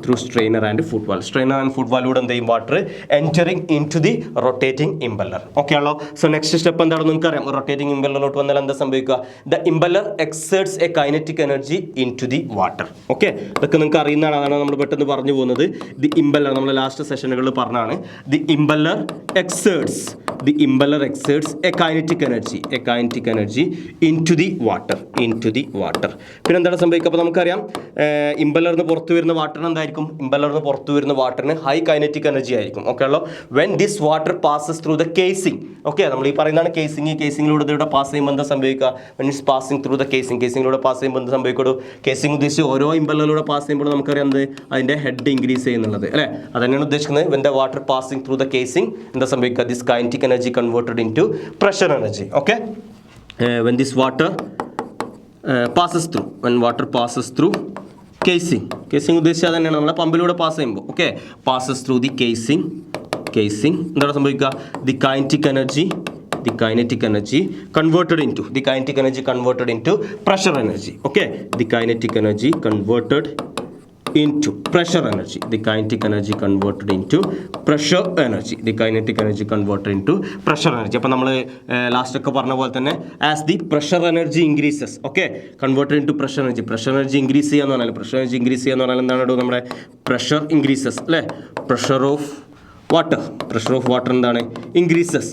through strainer and foot valve. Strainer and foot valve and the water entering into the rotating impeller. Okay, so next step എന്താണെന്ന് നമുക്കറിയാം. rotating impellerലോട്ട് വന്നാൽ എന്താ സംഭവിക്കുക, the impeller exerts a kinetic energy into the water. Okay, ഇതൊക്കെ നിങ്ങൾക്ക് അറിയുന്നതാണ്, അതാണ് നമ്മൾ പെട്ടെന്ന് പറഞ്ഞു പോകുന്നത്. the impeller നമ്മൾ ലാസ്റ്റ് സെഷനുകളിൽ പറഞ്ഞാണ്. the impeller exerts a kinetic energy into the water. പിന്നെ എന്താണ് സംഭവിക്കുക, അപ്പോൾ നമുക്കറിയാം ഇംപെല്ലറിന് പുറത്ത് വരുന്ന വാട്ടറിന് എന്തായിരിക്കും, വാട്ടറിന് ഹൈ കൈനറ്റിക് എനർജി ആയിരിക്കും. ഓക്കെ ആണല്ലോ. When this water passes through the casing, okay, നമ്മൾ ഈ പറയുന്നതാണ് കേസിങ്ങിലൂടെ ഇതിലൂടെ പാസ് ചെയ്യുമ്പോൾ എന്താ സംഭവിക്കുക, when it's passing through the കേസിങ്ങിലൂടെ പാസ് ചെയ്യുമ്പോൾ എന്താ സംഭവിക്കുള്ളൂ, കേസിംഗ് ഉദ്ദേശിച്ച് ഓരോ ഇംപെല്ലറിലൂടെ പാസ് ചെയ്യുമ്പോൾ നമുക്കറിയാം അതിൻ്റെ ഹെഡ് ഇൻക്രീസ് ചെയ്യുന്നുള്ളത് അല്ലേ, അതന്നെയാണ് ഉദ്ദേശിക്കുന്നത്. When the water passing through the casing എന്താ സംഭവിക്കുക, this kinetic energy converted into pressure energy. Okay, when this water passes through casing ഉദ്ദേശിച്ചാൽ തന്നെയാണ് നമ്മളെ പമ്പിലൂടെ പാസ് ചെയ്യുമ്പോൾ. Okay, passes through the casing എന്താണ് സംഭവിക്കുക, the kinetic energy converted into pressure energy. Okay, the kinetic energy converted into pressure energy. അപ്പോൾ നമ്മൾ last ഒക്കെ പറഞ്ഞ പോലെ തന്നെ as the pressure energy increases, okay, converted into pressure energy increase ചെയ്യാന്ന് പറഞ്ഞാൽ എന്താണ് നമ്മുടെ പ്രഷർ ഇൻക്രീസസ് അല്ലേ, പ്രഷർ ഓഫ് വാട്ടർ എന്താണ് increases.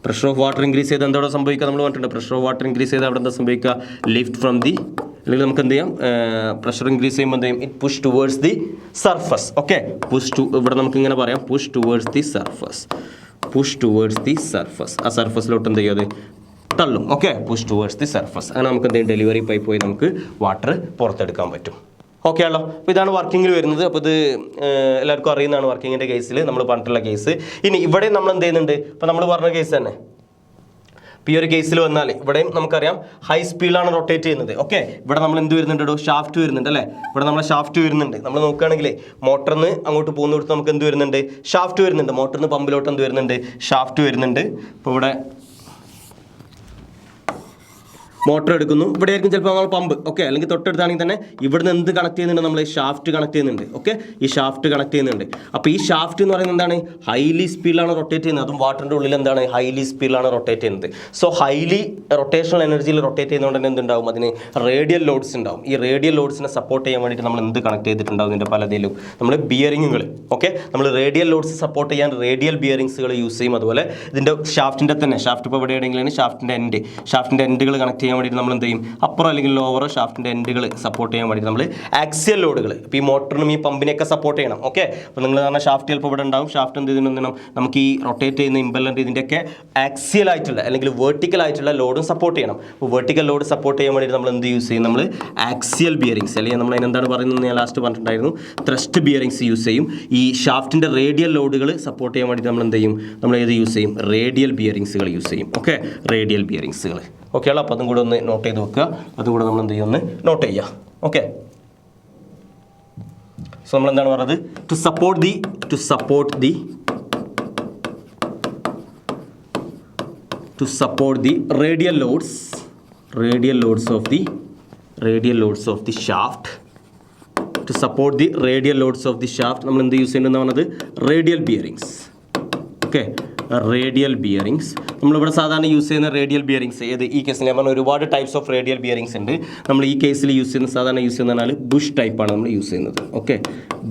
Pressure of water increase ചെയ്ത് എന്തോടെ സംഭവിക്കുക, നമ്മൾ പറഞ്ഞിട്ടുണ്ട് പ്രഷർ ഓഫ് വാട്ടർ ഇൻക്രീസ് ചെയ്ത് അവിടെ എന്താ സംഭവിക്കുക, ലിഫ്റ്റ് ഫ്രം ദി, അല്ലെങ്കിൽ നമുക്ക് എന്ത് ചെയ്യാം, പ്രഷർ ഇൻക്രീസ് ചെയ്യുമ്പോൾ എന്ത് ചെയ്യും, it push towards the surface. Okay, ഇവിടെ നമുക്ക് ഇങ്ങനെ പറയാം, പുഷ് ടുവേർഡ്സ് ദി സർഫസ്. ആ സർഫസിലോട്ട് എന്ത് ചെയ്യും, അത് തള്ളും. Okay, push towards the surface. അങ്ങനെ നമുക്ക് എന്ത് ചെയ്യും, ഡെലിവറി പൈപ്പ് പോയി നമുക്ക് വാട്ടർ പുറത്തെടുക്കാൻ പറ്റും. ഓക്കെ ആണല്ലോ. അപ്പോൾ ഇതാണ് വർക്കിങ്ങിൽ വരുന്നത്. അപ്പോൾ ഇത് എല്ലാവർക്കും അറിയുന്നതാണ് വർക്കിങ്ങിൻ്റെ കേസിൽ നമ്മൾ പറഞ്ഞിട്ടുള്ള കേസ്. ഇനി ഇവിടെ നമ്മൾ എന്ത് ചെയ്യുന്നുണ്ട്, ഇപ്പോൾ നമ്മൾ പറഞ്ഞ കേസ് തന്നെ, ഇപ്പോൾ ഈ ഒരു കേസിൽ വന്നാൽ ഇവിടെയും നമുക്കറിയാം ഹൈ സ്പീഡിലാണ് റൊട്ടേറ്റ് ചെയ്യുന്നത്. ഓക്കെ, ഇവിടെ നമ്മൾ എന്ത് വരുന്നുണ്ടോ, ഷാഫ്റ്റ് വരുന്നുണ്ട് അല്ലേ, ഇവിടെ നമ്മൾ ഷാഫ്റ്റ് വരുന്നുണ്ട്. നമ്മൾ നോക്കുകയാണെങ്കിൽ മോട്ടറിന് അങ്ങോട്ട് പോകുന്നിടത്ത് നമുക്ക് എന്ത് വരുന്നുണ്ട്, ഷാഫ്റ്റ് വരുന്നുണ്ട്. മോട്ടറിന് പമ്പിലോട്ട് എന്ത് വരുന്നുണ്ട്, ഷാഫ്റ്റ് വരുന്നുണ്ട്. ഇപ്പോൾ ഇവിടെ മോട്ടർ എടുക്കുന്നു, ഇവിടെ ആയിരിക്കും ചിലപ്പോൾ നമ്മൾ പമ്പ്. ഓക്കെ, അല്ലെങ്കിൽ തൊട്ടടുത്താണെങ്കിൽ തന്നെ ഇവിടുന്ന് എന്ത് കണക്ട് ചെയ്യുന്നുണ്ട്, നമ്മൾ ഷാഫ്റ്റ് കണക്ട് ചെയ്യുന്നുണ്ട്. ഓക്കെ, ഈ ഷാഫ്റ്റ് കണക്ട് ചെയ്യുന്നുണ്ട്. അപ്പോൾ ഈ ഷാഫ്റ്റ് എന്ന് പറയുന്നത് എന്താണ്, ഹൈലി സ്പീഡിലാണ് റൊട്ടേറ്റ് ചെയ്യുന്നത്. അതും വാട്ടറിൻ്റെ ഉള്ളിൽ എന്താണ്, ഹൈലി സ്പീഡിലാണ് റൊട്ടേറ്റ് ചെയ്യുന്നത്. സോ ഹൈലി റൊട്ടേഷണൽ എനർജിയിൽ റൊട്ടേറ്റ് ചെയ്യുന്നതുകൊണ്ട് തന്നെ എന്തുണ്ടാവും, അതിന് റേഡിയൽ ലോഡ്സ് ഉണ്ടാവും. ഈ റേഡിയൽ ലോഡ്സിനെ സപ്പോർട്ട് ചെയ്യാൻ വേണ്ടിയിട്ട് നമ്മൾ എന്ത് കണക്ട് ചെയ്തിട്ടുണ്ടാവും, ഇതിൻ്റെ പലതിലും നമ്മൾ ബിയറിങ്ങുകൾ. ഓക്കെ, നമ്മൾ റേഡിയൽ ലോഡ്സ് സപ്പോർട്ട് ചെയ്യാൻ റേഡിയൽ ബിയറിങ്സുകൾ യൂസ് ചെയ്യും. അതുപോലെ ഇതിൻ്റെ ഷാഫ്റ്റിൻ്റെ തന്നെ, ഷാഫ്റ്റ് ഇപ്പോൾ ഇവിടെ എവിടെയെങ്കിലും ഷാഫ്റ്റിൻ്റെ എൻഡുകൾ കണക്ട് ചെയ്യാൻ വേണ്ടിയിട്ട് നമ്മൾ എന്ത് ചെയ്യും, അപ്പുറം അല്ലെങ്കിൽ ലോവറോ ഷാഫ്റ്റിൻ്റെ എൻഡുകൾ സപ്പോർട്ട് ചെയ്യാൻ വേണ്ടി നമ്മൾ ആക്സിയൽ ലോഡുകൾ, ഇപ്പോൾ ഈ മോട്ടറിനും ഈ പമ്പിനെയൊക്കെ സപ്പോർട്ട് ചെയ്യണം. ഓക്കെ, അപ്പോൾ നിങ്ങൾ പറഞ്ഞാൽ ഷാഫ്റ്റ് ചിലപ്പോൾ ഇവിടെ ഉണ്ടാവും. ഷാഫ്റ്റ് എന്ത് ചെയ്യുന്നുണ്ടെന്നും നമുക്ക് ഈ റൊട്ടേറ്റ് ചെയ്യുന്ന ഇമ്പല്ലറിൻ്റെ ഇതിൻ്റെയൊക്കെ ആക്സിയൽ ആയിട്ടുള്ള അല്ലെങ്കിൽ വെർട്ടിക്കൽ ആയിട്ടുള്ള ലോഡും സപ്പോർട്ട് ചെയ്യണം. അപ്പോൾ വെർട്ടിക്കൽ ലോഡ് സപ്പോർട്ട് ചെയ്യാൻ വേണ്ടി നമ്മൾ എന്ത് യൂസ് ചെയ്യും, നമ്മൾ ആക്സിയൽ ബിയറിങ്സ്, അല്ലെങ്കിൽ നമ്മൾ അതിനെന്താണ് പറയുന്നത് ഞാൻ ലാസ്റ്റ് പറഞ്ഞിട്ടുണ്ടായിരുന്നു, ത്രസ്റ്റ് ബിയറിങ്സ് യൂസ് ചെയ്യും. ഈ ഷാഫ്റ്റിൻ്റെ റേഡിയൽ ലോഡുകൾ സപ്പോർട്ട് ചെയ്യാൻ വേണ്ടി നമ്മൾ എന്ത് ചെയ്യും, നമ്മൾ ഏത് യൂസ് ചെയ്യും, റേഡിയൽ ബിയറിങ്സുകൾ യൂസ് ചെയ്യും. ഓക്കെ, റേഡിയൽ ബിയറിങ്സുകൾ. ഓക്കെ ആണല്ലോ. അപ്പോൾ അതും കൂടെ ഒന്ന് നോട്ട് ചെയ്ത് വെക്കുക. അതുകൂടെ നമ്മൾ എന്ത് ചെയ്യും, ഒന്ന് നോട്ട് ചെയ്യുക. ഓക്കെ, സോ നമ്മൾ എന്താണ് പറയുന്നത്, to support the radial loads of the shaft. To support the radial loads of the shaft നമ്മൾ എന്ത് യൂസ് ചെയ്യുന്നതെന്ന് പറഞ്ഞത്, radial bearings. Okay, radial bearings. നമ്മളിവിടെ സാധാരണ യൂസ് ചെയ്യുന്ന റേഡിയൽ ബിയറിങ്സ് ഏത് ഈ കേസിൽ ഞാൻ പറഞ്ഞ ഒരുപാട് ടൈപ്സ് ഓഫ് റേഡിയൽ ബിയറിങ്സ് ഉണ്ട്. നമ്മൾ ഈ കേസിൽ യൂസ് ചെയ്യുന്ന സാധാരണ യൂസ് ചെയ്യുന്ന പറഞ്ഞാൽ ബുഷ് ടൈപ്പാണ് നമ്മൾ യൂസ് ചെയ്യുന്നത്. Okay,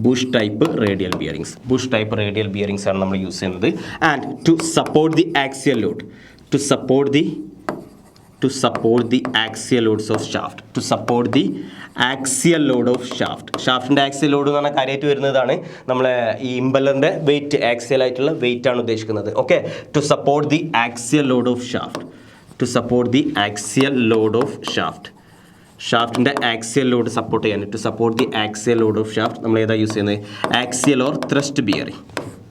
bush type radial bearings, bush type radial bearings ആണ് നമ്മൾ യൂസ് ചെയ്യുന്നത്. And to support the axial load, to support the axial loads of shaft, to support the axial load of shaft. ഷാഫ്റ്റിൻ്റെ axial load എന്ന് പറഞ്ഞാൽ കാര്യമായിട്ട് വരുന്നതാണ് നമ്മളെ ഈ ഇമ്പല്ലറിൻ്റെ വെയിറ്റ്, ആക്സിയൽ ആയിട്ടുള്ള വെയിറ്റ് ആണ് ഉദ്ദേശിക്കുന്നത്. Okay, to support the axial load of shaft, to support the axial load of shaft. ഷാഫ്റ്റിൻ്റെ ആക്സിയൽ ലോഡ് സപ്പോർട്ട് ചെയ്യാൻ, to support the axial load of shaft നമ്മൾ ഏതാ യൂസ് ചെയ്യുന്നത്? Axial or thrust bearing.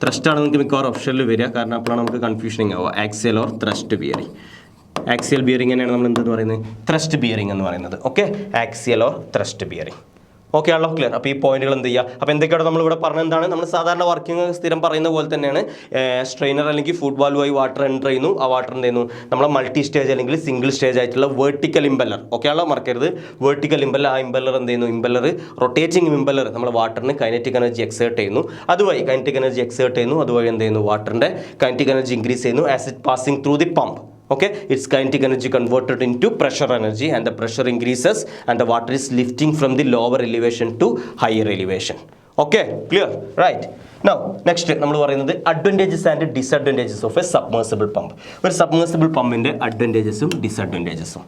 ത്രസ്റ്റാണ് നിങ്ങൾക്ക് മിക്കവാറും ഓപ്ഷനിൽ വരിക, കാരണം അപ്പോഴാണ് നമുക്ക് കൺഫ്യൂഷനിങ് ആവുക. Axial or thrust bearing. Axial bearing തന്നെയാണ് നമ്മൾ എന്തെന്ന് പറയുന്നത്? ത്രസ്റ്റ് ബിയറിംഗ് എന്ന് പറയുന്നത്. Okay, axial or thrust bearing. Okay ആണല്ലോ, ക്ലിയർ. അപ്പോൾ ഈ പോയിന്റുകൾ എന്ത് ചെയ്യുക? അപ്പോൾ എന്തൊക്കെയാണ് നമ്മളിവിടെ പറഞ്ഞത്? എന്താണ് നമ്മൾ സാധാരണ വർക്കിംഗ് സ്ഥിരം പറയുന്ന പോലെ തന്നെയാണ്. സ്ട്രെയിനർ അല്ലെങ്കിൽ ഫുഡ് വാൽവ് വഴി വാട്ടർ എൻ്റർ ചെയ്യുന്നു. ആ വാട്ടർ എന്ത് ചെയ്യുന്നു? നമ്മളെ മൾട്ടി സ്റ്റേജ് അല്ലെങ്കിൽ സിംഗിൾ സ്റ്റേജ് ആയിട്ടുള്ള വെർട്ടിക്കൽ ഇമ്പല്ലർ. ഓക്കെ ആണല്ലോ, മറക്കരുത്. Vertical impeller. ആ ഇമ്പല്ലർ എന്ത് ചെയ്യുന്നു? ഇമ്പല്ലർ, റൊട്ടേറ്റിംഗ് ഇമ്പല്ലർ നമ്മൾ വാട്ടറിന് കൈനറ്റിക് എനർജി എക്സേർട്ട് ചെയ്യുന്നു. അതുവഴി കൈനറ്റിക് എനർജി എക്സേർട്ട് ചെയ്യുന്നു. അതുവഴി എന്ത് ചെയ്യുന്നു? വാട്ടറിൻ്റെ കൈനറ്റിക് എനർജി ഇൻക്രീസ് ചെയ്യുന്നു as it passing through the pump. Okay, its kinetic energy converted into pressure energy, and the pressure increases and the water is lifting from the lower elevation to higher elevation. Okay, clear, right? Now next നമ്മൾ പറയുന്നത് advantages and disadvantages of a submersible pump. ഒരു submersible പമ്പിൻ്റെ അഡ്വാൻറ്റേജസും ഡിസഡ്വാൻറ്റേജസും.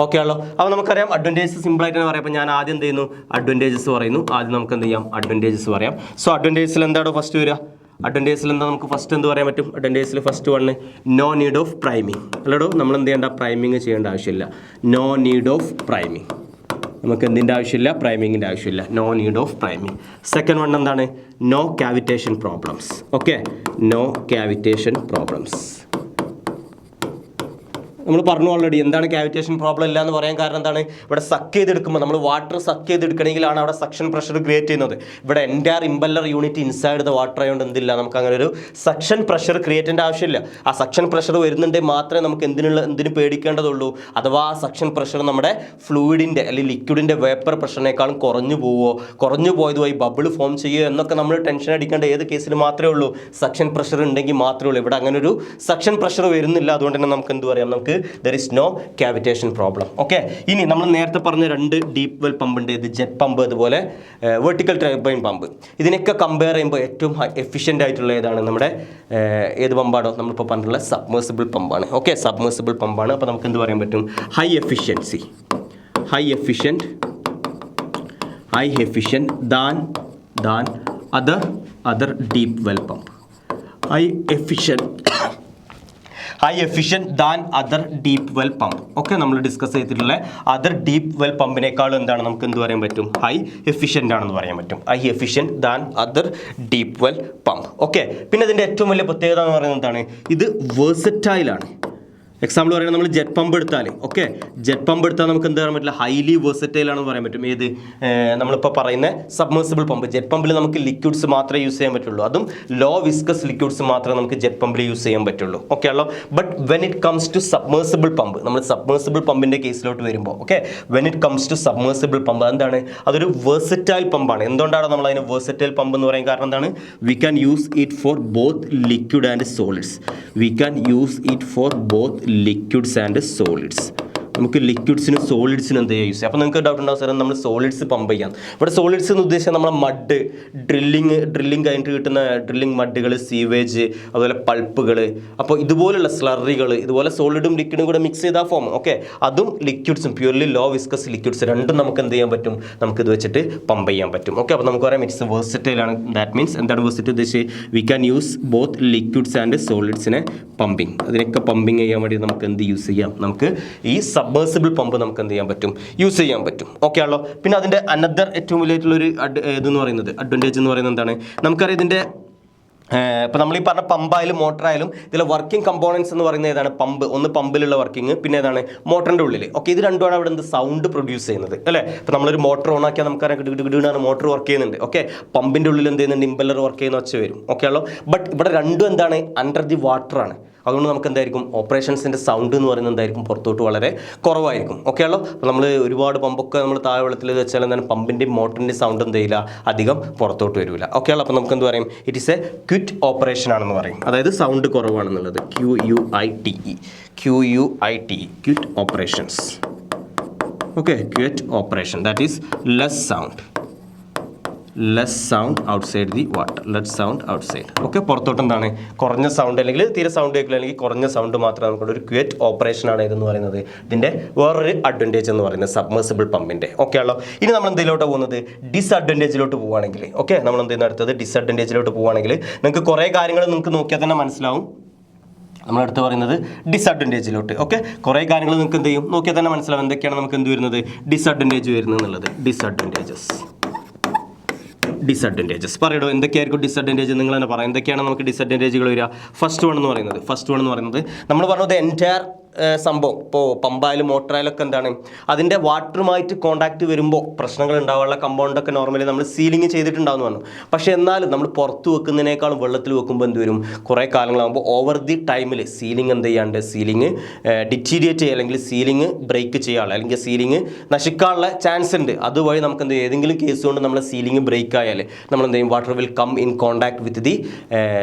Okay ആണല്ലോ. അപ്പോൾ നമുക്കറിയാം advantages സിമ്പിളായിട്ട് തന്നെ പറയാം. അപ്പോൾ ഞാൻ ആദ്യം എന്ത് ചെയ്യുന്നു? അഡ്വാൻറ്റേജസ് പറയുന്നു. ആദ്യം നമുക്ക് എന്ത് ചെയ്യാം? അഡ്വാൻറ്റേജസ് പറയാം. സോ അഡ്വാൻറ്റേജസിൽ എന്താണ് ഫസ്റ്റ് വരിക? അഡ്വാൻറ്റേജസിൽ എന്താ നമുക്ക് ഫസ്റ്റ് എന്ത് പറയാൻ പറ്റും? അഡ്വാൻറ്റേജസിൽ first one no need of priming. അല്ലടോ, നമ്മൾ എന്ത് ചെയ്യേണ്ട? പ്രൈമിങ് ചെയ്യേണ്ട ആവശ്യമില്ല. No need of priming. നമുക്ക് എന്തിൻ്റെ ആവശ്യമില്ല? പ്രൈമിങ്ങിൻ്റെ ആവശ്യമില്ല. No need of priming. Second one എന്താണ്? No cavitation problems. Okay, no cavitation problems. നമ്മൾ പറഞ്ഞു ഓൾറെഡി എന്താണ് കാവിറ്റേഷൻ പ്രോബ്ലം ഇല്ല എന്ന് പറയാൻ കാരണം എന്താണ്? ഇവിടെ സക്ക് ചെയ്തെടുക്കുമ്പോൾ നമ്മൾ വാട്ടർ സക്ക് ചെയ്തെടുക്കണമെങ്കിലാണ് അവിടെ സക്ഷൻ പ്രഷർ ക്രിയേറ്റ് ചെയ്യുന്നത്. ഇവിടെ entire impeller unit inside the water ആയതുകൊണ്ട് എന്തില്ല, നമുക്ക് അങ്ങനെ ഒരു സക്ഷൻ പ്രഷർ ക്രിയേറ്റ് ചെയ്യേണ്ട ആവശ്യമില്ല. ആ സക്ഷൻ പ്രഷർ വരുന്നുണ്ടെങ്കിൽ മാത്രമേ നമുക്ക് എന്തിന് പേടിക്കേണ്ടതുള്ളൂ. അഥവാ ആ സക്ഷൻ പ്രഷർ നമ്മുടെ ഫ്ലൂയിഡിൻ്റെ അല്ലെങ്കിൽ ലിക്വിഡിൻ്റെ വേപ്പർ പ്രഷറിനേക്കാളും കുറഞ്ഞു പോയതുമായി ബബിൾ ഫോം ചെയ്യുക എന്നൊക്കെ നമ്മൾ ടെൻഷൻ അടിക്കേണ്ട ഏത് കേസിൽ മാത്രമേ ഉള്ളൂ? സക്ഷൻ പ്രഷർ ഉണ്ടെങ്കിൽ മാത്രമേ ഉള്ളൂ. ഇവിടെ അങ്ങനെ ഒരു സക്ഷൻ പ്രഷർ വരുന്നില്ല. അതുകൊണ്ട് തന്നെ നമുക്ക് എന്ത് പറയാം? നമുക്ക് there is no cavitation problem. Okay, ഇനി നമ്മൾ നേരത്തെ പറഞ്ഞ രണ്ട് ഡീപ്പ് വെൽ പമ്പ് ഉണ്ട്. ഇത് ജെറ്റ് പമ്പ്, അതുപോലെ വെർട്ടിക്കൽ ടർബൈൻ പമ്പ്. ഇതിനൊക്കെ കമ്പയർ ചെയ്യുമ്പോൾ ഏറ്റവും എഫിഷ്യൻ്റ് ആയിട്ടുള്ള ഏതാണ്? നമ്മുടെ ഏത് പമ്പാണോ നമ്മളിപ്പോൾ പറഞ്ഞിട്ടുള്ള സബ്മേഴ്സിബിൾ പമ്പാണ്. ഓക്കെ, സബ്മേഴ്സിബിൾ പമ്പാണ്. അപ്പോൾ നമുക്ക് എന്ത് പറയാൻ പറ്റും? High efficient than other deep well pump. High efficient than other deep well pump. Okay, നമ്മൾ ഡിസ്കസ് ചെയ്തിട്ടുള്ള അതർ ഡീപ്പ് വെൽ പമ്പിനേക്കാളും എന്താണ് നമുക്ക് എന്ത് പറയാൻ പറ്റും? ഹൈ എഫിഷ്യൻ്റ് ആണെന്ന് പറയാൻ പറ്റും. High efficient than other deep well pump. Okay, പിന്നെ ഇതിൻ്റെ ഏറ്റവും വലിയ പ്രത്യേകത എന്ന് പറയുന്നത് എന്താണ്? ഇത് വേഴ്സറ്റൈലാണ്. എക്സാമ്പിൾ പറയുന്നത് നമ്മൾ ജെറ്റ് പമ്പ് എടുത്താൽ, ഓക്കെ, ജെറ്റ് പമ്പ് എടുത്താൽ നമുക്ക് എന്ത് പറയാൻ പറ്റില്ല? ഹൈലി വേഴ്സറ്റൈൽ ആണെന്ന് പറയാൻ പറ്റും. ഏത് നമ്മളിപ്പോൾ പറയുന്ന സബ്മേഴ്സിബിൾ പമ്പ്. ജെറ്റ് പമ്പിൽ നമുക്ക് ലിക്വിഡ്സ് മാത്രമേ യൂസ് ചെയ്യാൻ പറ്റുള്ളൂ. അതും ലോ വിസ്കസ് ലിക്വിഡ്സ് മാത്രമേ നമുക്ക് ജെറ്റ് പമ്പിൽ യൂസ് ചെയ്യാൻ പറ്റുള്ളൂ. ഓക്കെ ആണല്ലോ. But when it comes to submersible pump, നമ്മൾ സബ്മേഴ്സിബിൾ പമ്പിൻ്റെ കേസിലോട്ട് വരുമ്പോൾ, okay, when it comes to submersible pump എന്താണ്? അതൊരു വേഴ്സറ്റൈൽ പമ്പാണ്. എന്തുകൊണ്ടാണ് നമ്മൾ അതിന് വേഴ്സറ്റൈൽ പമ്പ് എന്ന് പറയാൻ കാരണം എന്താണ്? V can use it for both liquid and solids. Liquids and solids. നമുക്ക് ലിക്വിഡ്സിനും സോളിഡ്സിനും എന്ത് യൂസ് ചെയ്യാം? അപ്പോൾ നിങ്ങൾക്ക് ഡൗട്ട് ഉണ്ടാവും, സാർ നമ്മൾ സോളിഡ്സ് പമ്പ് ചെയ്യാം. ഇവിടെ സോളിഡ്സ് എന്ന് ഉദ്ദേശിച്ചാൽ നമ്മളെ മഡ്, ഡ്രില്ലിങ് കഴിഞ്ഞിട്ട് കിട്ടുന്ന ഡ്രില്ലിങ് മഡുകൾ, സീവേജ്, അതുപോലെ പൾപ്പുകൾ, അപ്പോൾ ഇതുപോലുള്ള സ്ലറികൾ, ഇതുപോലെ സോളിഡും ലിക്വിഡും കൂടെ മിക്സ് ചെയ്താൽ ഫോം. ഓക്കെ, അതും ലിക്വിഡ്സും പ്യൂർലി ലോ വിസ്കസ് ലിക്വിഡ്സ് രണ്ടും നമുക്ക് എന്ത് ചെയ്യാൻ പറ്റും? നമുക്കിത് വെച്ചിട്ട് പമ്പ് ചെയ്യാൻ പറ്റും. ഓക്കെ, അപ്പോൾ നമുക്ക് പറയാം ഇറ്റ്സ് വേഴ്സറ്റൈൽ ആണ്. ദാറ്റ് മീൻസ് എന്താണ് വേഴ്സറ്റൈൽ ഉദ്ദേശിച്ച്? We can use both liquids and സോളിഡ്സിനെ പമ്പിങ്. അതിനൊക്കെ പമ്പിങ് ചെയ്യാൻ വേണ്ടി നമുക്ക് എന്ത് യൂസ് ചെയ്യാം? നമുക്ക് ഈ സബ്മേഴ്സിബിൾ പമ്പ് നമുക്ക് എന്ത് ചെയ്യാൻ പറ്റും? യൂസ് ചെയ്യാൻ പറ്റും. ഓക്കെ ആണല്ലോ. പിന്നെ അതിൻ്റെ അനദർ ഏറ്റവും വലിയിട്ടുള്ളൊരു ഇതെന്ന് പറയുന്നത്, അഡ്വാൻറ്റേജ് എന്ന് പറയുന്നത് എന്താണ്? നമുക്കറിയാം ഇതിൻ്റെ ഇപ്പോൾ നമ്മൾ ഈ പറഞ്ഞ പമ്പായാലും മോട്ടറായാലും ഇതിലെ വർക്കിംഗ് കമ്പോണൻസ് എന്ന് പറയുന്നത് ഏതാണ്? പമ്പ്, ഒന്ന് പമ്പിലുള്ള വർക്കിംഗ്, പിന്നെ ഏതാണ്? മോട്ടറിൻ്റെ ഉള്ളിൽ. ഓക്കെ, ഇത് രണ്ടുമാണ് അവിടെ എന്ത് സൗണ്ട് പ്രൊഡ്യൂസ് ചെയ്യുന്നത്, അല്ലേ? ഇപ്പോൾ നമ്മളൊരു മോട്ടർ ഓൺ ആക്കിയാൽ നമുക്കറിയാം കിടുകിടുകിടാണ് മോട്ടർ വർക്ക് ചെയ്യുന്നുണ്ട്. ഓക്കെ, പമ്പിൻ്റെ ഉള്ളിൽ എന്ത് ചെയ്യുന്നുണ്ട്? ഇമ്പല്ലർ വർക്ക് ചെയ്യുന്ന ഒച്ച വരും. ഓക്കെ ആണല്ലോ. ബട്ട് ഇവിടെ രണ്ടും എന്താണ്? അണ്ടർ ദി വാട്ടറാണ്. അതുകൊണ്ട് നമുക്ക് എന്തായിരിക്കും ഓപ്പറേഷൻസിൻ്റെ സൗണ്ട് എന്ന് പറയുന്നത് എന്തായിരിക്കും പുറത്തോട്ട് വളരെ കുറവായിരിക്കും. ഓക്കെ ആണല്ലോ. അപ്പോൾ നമ്മൾ ഒരുപാട് പമ്പൊക്കെ നമ്മൾ താഴെ വെള്ളത്തിൽ വെച്ചാൽ എന്താണ് പമ്പിൻ്റെയും മോട്ടറിൻ്റെയും സൗണ്ട് എന്ത് ചെയ്യില്ല, അധികം പുറത്തോട്ട് വരില്ല. ഓക്കെ ആണല്ലോ. അപ്പോൾ നമുക്ക് എന്ത് പറയും, it is a quiet operation ആണെന്ന് പറയും. അതായത് സൗണ്ട് കുറവാണെന്നുള്ളത്. QUITE quiet operations. Okay, quiet operation that is less sound outside the water. Less sound outside. Okay, പുറത്തോട്ട് എന്താണ് കുറഞ്ഞ സൗണ്ട്, അല്ലെങ്കിൽ തീരെ സൗണ്ട് കേൾക്കില്ല, അല്ലെങ്കിൽ കുറഞ്ഞ സൗണ്ട് മാത്രമേ നമുക്കുള്ള ഒരു ക്വിറ്റ് ഓപ്പറേഷൻ ആണ് ഇതെന്ന് പറയുന്നത്. ഇതിൻ്റെ വേറൊരു അഡ്വാൻറ്റേജ് എന്ന് പറയുന്നത് സബ്മേഴ്സിബിൾ പമ്പിൻ്റെ. ഓക്കെ ആണല്ലോ. ഇനി നമ്മൾ എന്തിലോട്ട് പോകുന്നത്, ഡിസഡ്വാൻറ്റേജിലോട്ട് പോവുകയാണെങ്കിൽ. ഓക്കെ, നമ്മൾ എന്ത് ചെയ്യുന്ന അടുത്തത് ഡിസഡ്വാൻറ്റേജിലോട്ട് പോവുകയാണെങ്കിൽ നിങ്ങൾക്ക് കുറേ കാര്യങ്ങൾ നിങ്ങൾക്ക് നോക്കിയാൽ തന്നെ മനസ്സിലാവും. നമ്മളടുത്ത് പറയുന്നത് ഡിസഡ്വാൻറ്റേജിലോട്ട്. ഓക്കെ, കുറേ കാര്യങ്ങൾ നിങ്ങൾക്ക് എന്ത് ചെയ്യും നോക്കിയാൽ തന്നെ മനസ്സിലാവും എന്തൊക്കെയാണ് നമുക്ക് എന്ത് വരുന്നത്, ഡിസഡ്വാൻറ്റേജ് വരുന്നത് എന്നുള്ളത്. ഡിസഡ്വാൻറ്റേജസ് പറയടോ, എന്തൊക്കെയായിരിക്കും ഡിസഡ്വാൻറ്റേജ്? നിങ്ങൾ തന്നെ പറയാം എന്തൊക്കെയാണ് നമുക്ക് ഡിസഡ്വാൻറ്റേജുകൾ വരിക. ഫസ്റ്റ് വൺ എന്ന് പറയുന്നത് നമ്മൾ പറഞ്ഞത് എൻറ്റയർ സംഭവം ഇപ്പോൾ പമ്പായാലും മോട്ടറായാലും ഒക്കെ എന്താണ് അതിൻ്റെ വാട്ടറുമായിട്ട് കോൺടാക്റ്റ് വരുമ്പോൾ പ്രശ്നങ്ങൾ ഉണ്ടാവാനുള്ള കമ്പൗണ്ടൊക്കെ നോർമലി നമ്മൾ സീലിംഗ് ചെയ്തിട്ടുണ്ടാവുമെന്ന് പറഞ്ഞു. പക്ഷേ എന്നാലും നമ്മൾ പുറത്ത് വെക്കുന്നതിനേക്കാളും വെള്ളത്തിൽ വെക്കുമ്പോൾ എന്ത് വരും, കുറേ കാലങ്ങളാകുമ്പോൾ ഓവർ ദി ടൈമിൽ സീലിംഗ് എന്ത് ചെയ്യാണ്ട് സീലിംഗ് ഡിറ്റീരിയേറ്റ് ചെയ്യുക, അല്ലെങ്കിൽ സീലിംഗ് ബ്രേക്ക് ചെയ്യാനുള്ള, അല്ലെങ്കിൽ സീലിംഗ് നശിക്കാനുള്ള ചാൻസ് ഉണ്ട്. അതുവഴി നമുക്ക് എന്ത് ഏതെങ്കിലും കേസ് കൊണ്ട് നമ്മൾ സീലിംഗ് ബ്രേക്ക് ആയാൽ നമ്മൾ എന്ത് ചെയ്യും, water will come in contact with the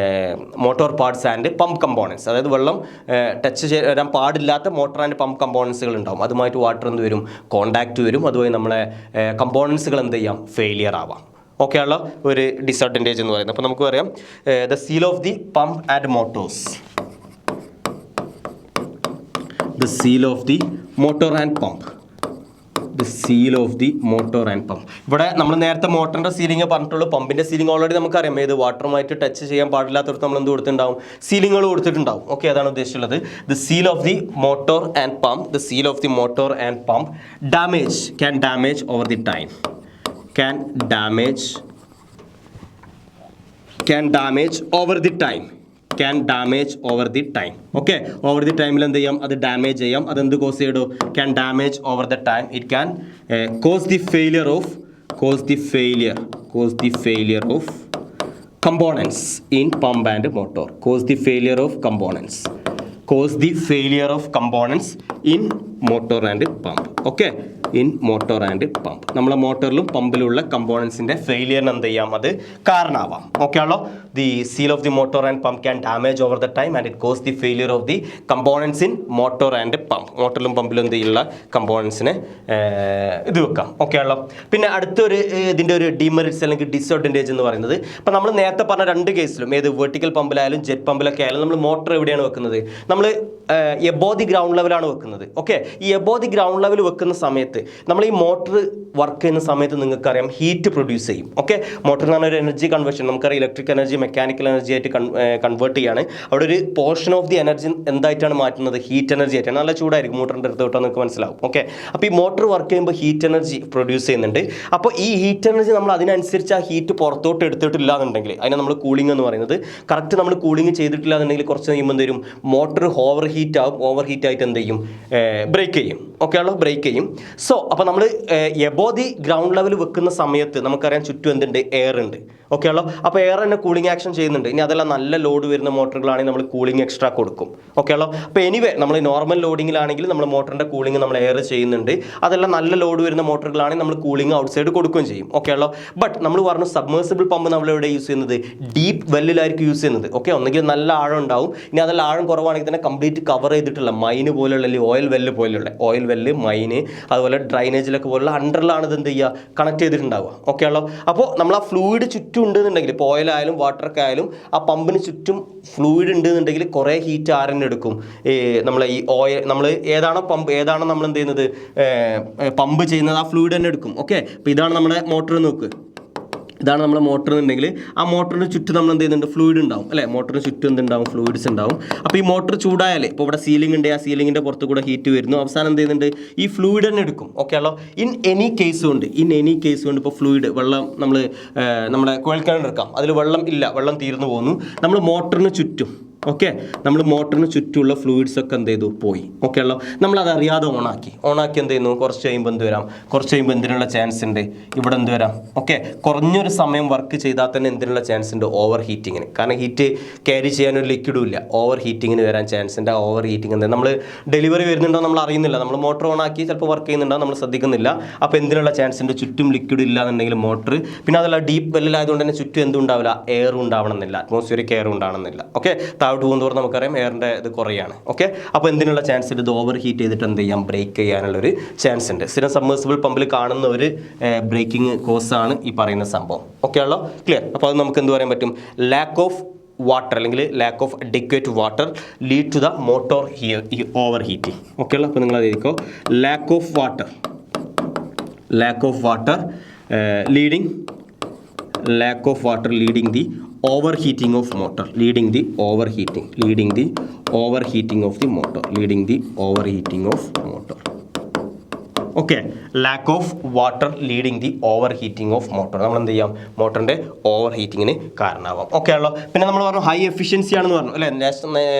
motor parts and pump components. അതായത് വെള്ളം ടച്ച് ചെയ്യാൻ പാടില്ലാത്ത മോട്ടർ ആൻഡ് പമ്പ് കമ്പോണൻസുകൾ ഉണ്ടാവും. അതുമായിട്ട് വാട്ടർ എന്ത് വരും, കോൺടാക്റ്റ് വരും. അതുവഴി നമ്മളെ കമ്പോണൻസുകൾ എന്ത് ചെയ്യാം, ഫെയിലിയർ ആവാം. ഓക്കെ ആണല്ലോ ഒരു ഡിസഡ്വാൻറ്റേജ് എന്ന് പറയുന്നത്. അപ്പോൾ നമുക്ക് പറയാം the seal of the pump and Motors. The seal of the motor and pump. ഇവിടെ നമ്മൾ നേരത്തെ മോട്ടറിൻ്റെ സീലിംഗ് പറഞ്ഞിട്ടുള്ളൂ. പമ്പിൻ്റെ സീലിംഗ് ഓൾറെഡി നമുക്കറിയാം. ഏത് വാട്ടറുമായിട്ട് ടച്ച് ചെയ്യാൻ പാടില്ലാത്തടത്ത് നമ്മൾ എന്ത് കൊടുത്തിട്ടുണ്ടാവും, സീലിങ്ങുകൾ കൊടുത്തിട്ടുണ്ടാവും. ഓക്കെ, അതാണ് ഉദ്ദേശിച്ചുള്ളത്. The seal of the motor and pump damage can damage over the time. Okay, over the ടൈമിൽ എന്ത് ചെയ്യാം, അത് ഡാമേജ് ചെയ്യാം. അതെന്ത് കോസ് ചെയ്യടോ, can damage over the time. It can cause the failure of components in pump and motor. Cause the failure of components in motor and pump. Okay, in motor and pump. നമ്മളെ മോട്ടറിലും പമ്പിലുള്ള കമ്പോണൻസിൻ്റെ ഫെയിലിയറിന് എന്ത് ചെയ്യാം, അത് കാരണമാവാം. Okay ആണല്ലോ. The seal of the motor and pump can damage over the time and it cause the failure of the components in motor and pump. മോട്ടറിലും പമ്പിലും എന്ത് ചെയ്യുന്ന കമ്പോണൻസിനെ ഇത് വെക്കാം. ഓക്കെ ആണല്ലോ. പിന്നെ അടുത്തൊരു ഇതിൻ്റെ ഒരു ഡിമെറിറ്റ്സ് അല്ലെങ്കിൽ ഡിസഡ്വാൻറ്റേജ് എന്ന് പറയുന്നത്, ഇപ്പം നമ്മൾ നേരത്തെ പറഞ്ഞ രണ്ട് കേസിലും ഏത് വെർട്ടിക്കൽ പമ്പിലായാലും ജെറ്റ് പമ്പിലൊക്കെ ആയാലും നമ്മൾ മോട്ടർ എവിടെയാണ് വെക്കുന്നത്, നമ്മൾ എബോ ദി ഗ്രൗണ്ട് ലെവലാണ് വെക്കുന്നത്. ഓക്കെ, ഈ എബോ ദി ഗ്രൗണ്ട് ലെവൽ വെക്കുന്ന സമയത്ത് നമ്മൾ ഈ മോട്ടർ വർക്ക് ചെയ്യുന്ന സമയത്ത് നിങ്ങൾക്കറിയാം ഹീറ്റ് പ്രൊഡ്യൂസ് ചെയ്യും. ഓക്കെ, മോട്ടർ എന്ന് പറഞ്ഞ ഒരു എനർജി കൺവേർഷൻ, നമുക്കറിയാം ഇലക്ട്രിക് എനർജി മെക്കാനിക്കൽ എനർജി ആയിട്ട് കൺവേർട്ട് ചെയ്യാണ്. അവിടെ ഒരു പോർഷൻ ഓഫ് ദി എനർജി എന്തായിട്ടാണ് മാറ്റുന്നത്, ഹീറ്റ് എനർജി ആയിട്ടാണ്. നല്ല ചൂടായിരിക്കും മോട്ടറിൻ്റെ അടുത്ത് തൊട്ടാൽ നിങ്ങൾക്ക് മനസ്സിലാവും. ഓക്കെ, അപ്പോൾ ഈ മോട്ടർ വർക്ക് ചെയ്യുമ്പോൾ ഹീറ്റ് എനർജി പ്രൊഡ്യൂസ് ചെയ്യുന്നുണ്ട്. അപ്പോൾ ഈ ഹീറ്റ് എനർജി നമ്മൾ അതിനനുസരിച്ച് ആ ഹീറ്റ് പുറത്തോട്ട് എടുത്തിട്ടില്ല എന്നുണ്ടെങ്കിൽ അതിനെ നമ്മൾ കൂളിംഗ് എന്ന് പറയുന്നത്. കറക്റ്റ് നമ്മൾ കൂളിംഗ് ചെയ്തിട്ടില്ല എന്നുണ്ടെങ്കിൽ കുറച്ച് കഴിയുമ്പോൾ എന്ത് വരും, മോട്ടർ ഓവർ ഹീറ്റ് ആവും. ഓവർ ഹീറ്റ് ആയിട്ട് എന്ത് ചെയ്യും, ബ്രേക്ക് ചെയ്യും. ഓക്കെ ആണല്ലോ, ബ്രേക്ക് ചെയ്യും. സോ അപ്പോൾ നമ്മൾ എബോ ദി ഗ്രൗണ്ട് ലെവൽ വെക്കുന്ന സമയത്ത് നമുക്കറിയാം ചുറ്റും എന്തുണ്ട്, എയർ ഉണ്ട്. ഓക്കെ ആണല്ലോ. അപ്പോൾ എയർ തന്നെ കൂളിംഗ് ആക്ഷൻ ചെയ്യുന്നുണ്ട്. ഇനി അതെല്ലാം നല്ല ലോഡ് വരുന്ന മോട്ടറുകളാണെങ്കിൽ നമ്മൾ കൂളിംഗ് എക്സ്ട്രാ കൊടുക്കും. ഓക്കെ ആണല്ലോ. അപ്പോൾ എനിവേ നമ്മൾ നോർമൽ ലോഡിങ്ങിലാണെങ്കിൽ നമ്മൾ മോട്ടറിൻ്റെ കൂളിംഗ് നമ്മൾ എയർ ചെയ്യുന്നുണ്ട്. അതെല്ലാം നല്ല ലോഡ് വരുന്ന മോട്ടറുകളാണെങ്കിൽ നമ്മൾ കൂളിംഗ് ഔട്ട്സൈഡ് കൊടുക്കുകയും ചെയ്യും. ഓക്കെ ആണല്ലോ. ബട്ട് നമ്മൾ പറഞ്ഞു സബ്മേഴ്സിബിൾ പമ്പ് നമ്മൾ എവിടെ യൂസ് ചെയ്യുന്നത്, ഡീപ്പ് വെല്ലിലായിരിക്കും യൂസ് ചെയ്യുന്നത്. ഓക്കെ, ഒന്നെങ്കിൽ നല്ല ആഴം ഉണ്ടാവും. ഇനി അതെല്ലാം ആഴം കുറവാണെങ്കിൽ തന്നെ കംപ്ലീറ്റ് കവർ ചെയ്തിട്ടുള്ള മൈന് പോലുള്ള ഓയിൽ വെല്ല് മൈന് അതുപോലെ ഡ്രൈനേജിലൊക്കെ പോലുള്ള അണ്ടറിലാണ് ഇത് എന്ത് ചെയ്യുക, കണക്ട് ചെയ്തിട്ടുണ്ടാവുക. ഓക്കെ ആണല്ലോ. അപ്പോൾ നമ്മൾ ആ ഫ്ലൂയിഡ് ചുറ്റും ഉണ്ടെന്നുണ്ടെങ്കിൽ ഇപ്പോൾ ഓയിലായാലും വാട്ടറൊക്കെ ആയാലും ആ പമ്പിന് ചുറ്റും ഫ്ലൂയിഡ് ഉണ്ടെന്നുണ്ടെങ്കിൽ കുറേ ഹീറ്റ് ആരെന്നെ എടുക്കും, നമ്മളെ ഈ ഓയിൽ നമ്മൾ ഏതാണോ നമ്മൾ എന്ത് ചെയ്യുന്നത് പമ്പ് ചെയ്യുന്നത് ആ ഫ്ലൂയിഡ് തന്നെ എടുക്കും. ഓക്കെ, അപ്പോൾ ഇതാണ് നമ്മുടെ മോട്ടർ നോക്ക്. ഇതാണ് നമ്മുടെ മോട്ടർ എന്നുണ്ടെങ്കിൽ ആ മോട്ടറിന് ചുറ്റും നമ്മൾ എന്ത് ചെയ്യുന്നുണ്ട്, ഫ്ലൂയിഡ് ഉണ്ടാവും അല്ലേ. മോട്ടറിന് ചുറ്റും എന്തുണ്ടാവും, ഫ്ലൂയിഡ്സ് ഉണ്ടാവും. അപ്പോൾ ഈ മോട്ടർ ചൂടായാലേ ഇപ്പോൾ ഇവിടെ സീലിംഗ് ഉണ്ട്, ആ സീലിങ്ങിൻ്റെ പുറത്ത് കൂടെ ഹീറ്റ് വരുന്നു. അവസാനം എന്ത് ചെയ്യുന്നുണ്ട്, ഈ ഫ്ലൂയിഡ് തന്നെ എടുക്കും. ഓക്കെ ആണല്ലോ. ഇൻ എനി കേസ് കൊണ്ട് ഇപ്പോൾ ഫ്ലൂയിഡ് വെള്ളം നമ്മൾ നമ്മുടെ കുഴൽക്കിണർ എടുക്കാം, അതിൽ വെള്ളം ഇല്ല, വെള്ളം തീർന്നു പോകുന്നു. നമ്മൾ മോട്ടറിന് ചുറ്റും ഓക്കെ, നമ്മൾ മോട്ടറിന് ചുറ്റുമുള്ള ഫ്ലൂയിഡ്സ് ഒക്കെ എന്ത് ചെയ്തു പോയി. ഓക്കെ ആണല്ലോ, നമ്മളത് അറിയാതെ ഓണാക്കി എന്ത് ചെയ്യുന്നു, കുറച്ച് കഴിയുമ്പോൾ എന്ത് വരാം, കുറച്ച് കഴിയുമ്പോൾ എന്തിനുള്ള ചാൻസ് ഉണ്ട്, ഇവിടെ എന്ത് വരാം. ഓക്കെ, കുറഞ്ഞൊരു സമയം വർക്ക് ചെയ്താൽ തന്നെ എന്തിനുള്ള ചാൻസ് ഉണ്ട്, ഓവർ ഹീറ്റിങ്ങിന്. കാരണം ഹീറ്റ് ക്യാരി ചെയ്യാനൊരു ലിക്വിഡും ഇല്ല, ഓവർ ഹീറ്റിങ്ങിന് വരാൻ ചാൻസ് ഉണ്ട്. ആ ഓവർ ഹീറ്റിംഗ് എന്താ, നമ്മൾ ഡെലിവറി വരുന്നുണ്ടോ നമ്മൾ അറിയുന്നില്ല, നമ്മൾ മോട്ടർ ഓണാക്കി ചിലപ്പോൾ വർക്ക് ചെയ്യുന്നുണ്ടോ നമ്മൾ ശ്രദ്ധിക്കുന്നില്ല. അപ്പോൾ എന്തിനുള്ള ചാൻസ് ഉണ്ട്, ചുറ്റും ലിക്വിഡ് ഇല്ല എന്നുണ്ടെങ്കിൽ മോട്ടർ, പിന്നെ അതല്ല ഡീപ്പ് വെല്ലായതുകൊണ്ട് തന്നെ ചുറ്റും എന്തും ഉണ്ടാവില്ല, എയറും ഉണ്ടാവണമെന്നില്ല, അറ്റ്മോസ്ഫിയറിക് എയറും ഉണ്ടാവണമെന്നില്ല. ഓക്കെ, താഴോട്ട് പോകുന്നതോടെ നമുക്കറിയാം എയറിൻ്റെ ഇത് കുറയാണ്. ഓക്കെ, അപ്പോൾ എന്തിനുള്ള ചാൻസ് ഉണ്ട്, ഇത് ഓവർ ഹീറ്റ് ചെയ്തിട്ട് എന്ത് ചെയ്യാം, ബ്രേക്ക് ചെയ്യാനുള്ളൊരു ചാൻസ് ഉണ്ട്. സ്ഥിരം സബ്മേഴ്സിബിൾ പമ്പിൽ കാണുന്ന ഒരു ബ്രേക്കിംഗ് കോസാണ് ഈ പറയുന്ന സംഭവം. ഓക്കെ ആണല്ലോ, ക്ലിയർ. അപ്പോൾ അത് നമുക്ക് എന്ത് പറയാൻ പറ്റും, ലാക്ക് ഓഫ് വാട്ടർ അല്ലെങ്കിൽ lack of adequate water lead to the motor overheating. Okay ഉള്ള, അപ്പോൾ നിങ്ങൾ അത് എഴുതിക്കോ, lack of water leading the overheating of motor, leading the overheating of the motor. Okay, lakh of water leading the over heating of motor. നമ്മൾ എന്ത് ചെയ്യാം, മോട്ടറിൻ്റെ over ഹീറ്റിങ്ങിന് കാരണമാവാം. Okay ആണല്ലോ. പിന്നെ നമ്മൾ പറഞ്ഞു ഹൈ എഫിഷ്യൻസി ആണെന്ന് പറഞ്ഞു അല്ലേ.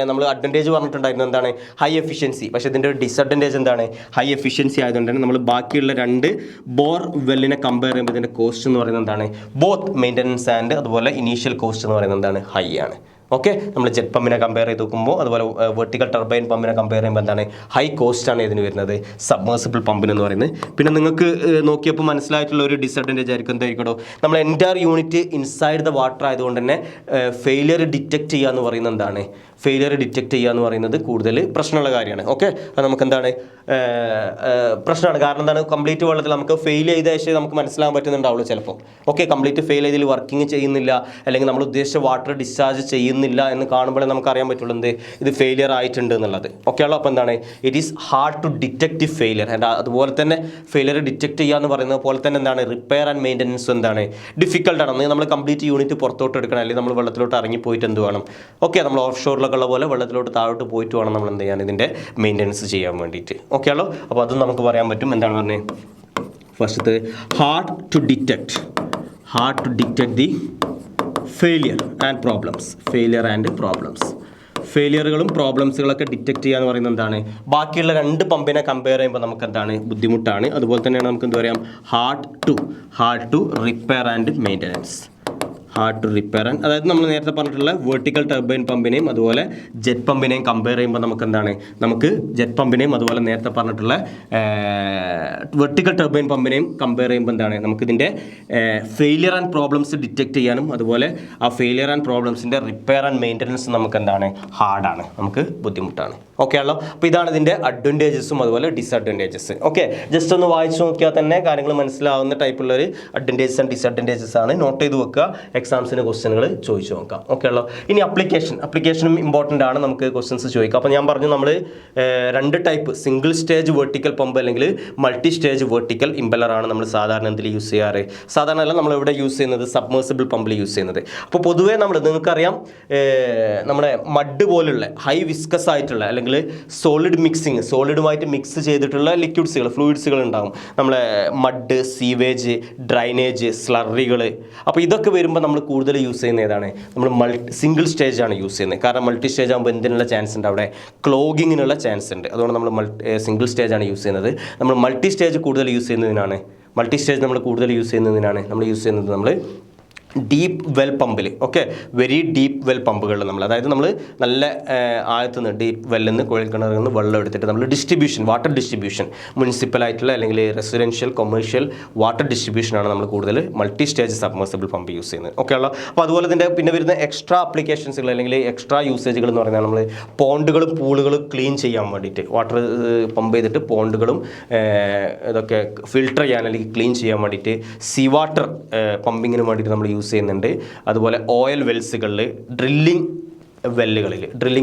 നമ്മൾ അഡ്വാൻറ്റേജ് പറഞ്ഞിട്ടുണ്ടായിരുന്നു എന്താണ്, ഹൈ എഫിഷ്യൻസി. പക്ഷേ ഇതിൻ്റെ ഒരു ഡിസഡ്വാൻറ്റേജ് എന്താണ്, ഹൈ എഫിഷ്യൻസി ആയതുകൊണ്ട് തന്നെ നമ്മൾ ബാക്കിയുള്ള രണ്ട് ബോർ വെല്ലിനെ കമ്പയർ ചെയ്യുമ്പോൾ ഇതിൻ്റെ കോസ്റ്റ് എന്ന് പറയുന്നത് എന്താണ്, ബോത്ത് മെയിൻ്റനൻസ് ആൻഡ് അതുപോലെ ഇനീഷ്യൽ കോസ്റ്റ് എന്ന് പറയുന്നത് എന്താണ്, ഹൈ ആണ്. ഓക്കെ, നമ്മൾ ജെറ്റ് പമ്പിനെ കമ്പയർ ചെയ്ത് നോക്കുമ്പോൾ അതുപോലെ വെർട്ടിക്കൽ ടർബൈൻ പമ്പിനെ കമ്പയർ ചെയ്യുമ്പോൾ എന്താണ്, ഹൈ കോസ്റ്റാണ് ഇതിന് വരുന്നത്, സബ്മേഴ്സിബിൾ പമ്പിന് എന്ന് പറയുന്നത്. പിന്നെ നിങ്ങൾക്ക് നോക്കിയപ്പോൾ മനസ്സിലായിട്ടുള്ള ഒരു ഡിസഡ്വാൻറ്റേജ് ആയിരിക്കും എന്തായിരിക്കട്ടോ, നമ്മൾ entire unit inside the water ആയതുകൊണ്ട് തന്നെ ഫെയിലിയർ ഡിറ്റക്ട് ചെയ്യുക എന്ന് പറയുന്നത് എന്താണ്, കൂടുതൽ പ്രശ്നമുള്ള കാര്യമാണ്. ഓക്കെ, അത് നമുക്ക് എന്താണ് പ്രശ്നമാണ്. കാരണം എന്താണ്, കംപ്ലീറ്റ് വെള്ളത്തിൽ നമുക്ക് ഫെയിൽ ചെയ്ത ശേഷം നമുക്ക് മനസ്സിലാകാൻ പറ്റുന്നുണ്ടാവുള്ളൂ ചിലപ്പോൾ. ഓക്കെ, കംപ്ലീറ്റ് ഫെയിൽ ചെയ്തതിൽ വർക്കിംഗ് ചെയ്യുന്നില്ല അല്ലെങ്കിൽ നമ്മൾ ഉദ്ദേശിച്ച വാട്ടർ ഡിസ്ചാർജ് ചെയ്യുന്നില്ല എന്ന് കാണുമ്പോഴേ നമുക്ക് അറിയാൻ പറ്റുള്ളൂ എന്ത്, ഇത് ഫെയിലിയർ ആയിട്ടുണ്ട് എന്നുള്ളത്. ഓക്കെ ആണല്ലോ. അപ്പോൾ എന്താണ്, it is hard to detect the failure. അതുപോലെ തന്നെ ഫെയിലിയർ ഡിറ്റക്ട് ചെയ്യുക എന്ന് പറയുന്നത് പോലെ തന്നെ എന്താണ്, റിപ്പയർ ആൻഡ് മെയിൻ്റനൻസ് എന്താണ്, ഡിഫിക്കൽട്ടാണ്. നമ്മൾ കംപ്ലീറ്റ് യൂണിറ്റ് പുറത്തോട്ട് എടുക്കണം, അല്ലെങ്കിൽ നമ്മൾ വെള്ളത്തിലോട്ട് ഇറങ്ങിപ്പോയിട്ട് എന്ത് വേണം, ഓക്കെ, നമ്മൾ ഓഫ് ഷോറിലൊക്കെ ഉള്ള പോലെ വെള്ളത്തിലോട്ട് താഴോട്ട് പോയിട്ട് വേണം നമ്മൾ എന്ത് ചെയ്യാൻ, ഇതിൻ്റെ മെയിൻ്റനൻസ് ചെയ്യാൻ വേണ്ടിയിട്ട്. ഓക്കെ ആണല്ലോ. അപ്പോൾ അതും നമുക്ക് പറയാൻ പറ്റും. എന്താണ് പറഞ്ഞത്, ഫസ്റ്റത്തെ hard to detect the failure and problems. ഫെയിലിയറുകളും പ്രോബ്ലംസുകളൊക്കെ ഡിറ്റക്ട് ചെയ്യുക എന്ന് പറയുന്നത് എന്താണ്, ബാക്കിയുള്ള രണ്ട് പമ്പിനെ കമ്പയർ ചെയ്യുമ്പോൾ നമുക്ക് എന്താണ്, ബുദ്ധിമുട്ടാണ്. അതുപോലെ തന്നെയാണ് നമുക്ക് എന്ത് പറയാം, hard to repair and maintenance. അതായത് നമ്മൾ നേരത്തെ പറഞ്ഞിട്ടുള്ള വെർട്ടിക്കൽ ടർബൈൻ പമ്പിനെയും അതുപോലെ ജെറ്റ് പമ്പിനെയും കമ്പയർ ചെയ്യുമ്പോൾ നമുക്ക് എന്താണ്, നമുക്ക് ജെറ്റ് പമ്പിനെയും അതുപോലെ നേരത്തെ പറഞ്ഞിട്ടുള്ള വെർട്ടിക്കൽ ടർബൈൻ പമ്പിനെയും കമ്പയർ ചെയ്യുമ്പോൾ എന്താണ്, നമുക്കിതിൻ്റെ ഫെയിലിയർ ആൻഡ് പ്രോബ്ലംസ് ഡിറ്റക്ട് ചെയ്യാനും അതുപോലെ ആ ഫെയിലിയർ ആൻഡ് പ്രോബ്ലംസിൻ്റെ റിപ്പയർ ആൻഡ് മെയിൻ്റനൻസ് നമുക്ക് എന്താണ്, ഹാർഡാണ്, നമുക്ക് ബുദ്ധിമുട്ടാണ്. ഓക്കെ ആണല്ലോ. അപ്പോൾ ഇതാണ് ഇതിൻ്റെ അഡ്വാൻറ്റേജസും അതുപോലെ ഡിസഡ്വാൻറ്റേജസ്. ഓക്കെ, ജസ്റ്റ് ഒന്ന് വായിച്ചു നോക്കിയാൽ തന്നെ കാര്യങ്ങൾ മനസ്സിലാവുന്ന ടൈപ്പുള്ളൊരു അഡ്വാൻറ്റേജസ് ആൻഡ് ഡിസഡ്വാൻറ്റേജസ് ആണ്. നോട്ട് ചെയ്ത് വെക്കുക, എക്സാംസിന് ക്വസ്റ്റ്യനുകൾ ചോദിച്ചു നോക്കാം. ഓക്കെ ആണല്ലോ. ഇനി അപ്ലിക്കേഷനും ഇമ്പോർട്ടൻ്റ് ആണ്, നമുക്ക് ക്വസ്റ്റ്യൻസ് ചോദിക്കാം. അപ്പോൾ ഞാൻ പറഞ്ഞു നമ്മൾ രണ്ട് type single stage vertical pump അല്ലെങ്കിൽ മൾട്ടി സ്റ്റേജ് വെർട്ടിക്കൽ ഇമ്പലറാണ് നമ്മൾ സാധാരണ എന്തിൽ യൂസ് ചെയ്യാറ്. സാധാരണ അല്ല നമ്മൾ ഇവിടെ യൂസ് ചെയ്യുന്നത് സബ്മേഴ്സിബിൾ പമ്പിൽ യൂസ് ചെയ്യുന്നത്. അപ്പോൾ പൊതുവേ നിങ്ങൾക്കറിയാം നമ്മുടെ മഡ് പോലുള്ള ഹൈ വിസ്കസ് ആയിട്ടുള്ള അല്ലെങ്കിൽ സോളിഡുമായിട്ട് മിക്സ് ചെയ്തിട്ടുള്ള ഫ്ലൂയിഡ്സുകൾ ഉണ്ടാകും. നമ്മളെ മഡ്, സീവേജ്, ഡ്രൈനേജ്, സ്ലറികൾ. അപ്പോൾ ഇതൊക്കെ വരുമ്പോൾ നമ്മൾ കൂടുതൽ യൂസ് ചെയ്യുന്ന ഏതാണ്, നമ്മൾ സിംഗിൾ സ്റ്റേജ് ആണ് യൂസ് ചെയ്യുന്നത്. കാരണം മൾട്ടി സ്റ്റേജ് ആകുമ്പോൾ എന്തിനുള്ള ചാൻസ് ഉണ്ട്, അവിടെ ക്ലോഗിങ്ങിനുള്ള ചാൻസ് ഉണ്ട്. അതുകൊണ്ട് നമ്മൾ സിംഗിൾ സ്റ്റേജ് ആണ് യൂസ് ചെയ്യുന്നത്. നമ്മൾ മൾട്ടി സ്റ്റേജ് കൂടുതൽ യൂസ് ചെയ്യുന്നതിനാണ് നമ്മൾ യൂസ് ചെയ്യുന്നത് ഡീപ്പ് വെൽ പമ്പിൽ. ഓക്കെ, വെരി ഡീപ്പ് വെൽ പമ്പുകളിൽ അതായത് നമ്മൾ നല്ല ആഴത്തുനിന്ന് ഡീപ്പ് വെല്ലിൽ നിന്ന് കുഴൽക്കിണറിൽ നിന്ന് വെള്ളം എടുത്തിട്ട് നമ്മൾ വാട്ടർ ഡിസ്ട്രിബ്യൂഷൻ മുനിസിപ്പലായിട്ടുള്ള അല്ലെങ്കിൽ റെസിഡൻഷ്യൽ കൊമേഴ്ഷ്യൽ വാട്ടർ ഡിസ്ട്രിബ്യൂഷനാണ് നമ്മൾ കൂടുതൽ multi stage submersible pump use ചെയ്യുന്നത്. ഓക്കെ ഉള്ള. അപ്പോൾ അതുപോലെ തന്നെ പിന്നെ വരുന്ന എക്സ്ട്രാ ആപ്ലിക്കേഷൻസുകൾ അല്ലെങ്കിൽ എക്സ്ട്രാ യൂസേജുകൾ എന്ന് പറഞ്ഞാൽ നമ്മൾ പോണ്ടുകളും പൂളുകളും ക്ലീൻ ചെയ്യാൻ വേണ്ടിയിട്ട് വാട്ടർ പമ്പ് ചെയ്തിട്ട് പോണ്ടുകളും ഇതൊക്കെ ഫിൽട്ടർ ചെയ്യാൻ അല്ലെങ്കിൽ ക്ലീൻ ചെയ്യാൻ വേണ്ടിയിട്ട് സീ വാട്ടർ പമ്പിങ്ങിന് വേണ്ടിയിട്ട് നമ്മൾ യൂസ് ചെയ്യുന്നുണ്ട്. അതുപോലെ ഓയിൽ വെൽസുകളിൽ, ഡ്രില്ലിംഗ്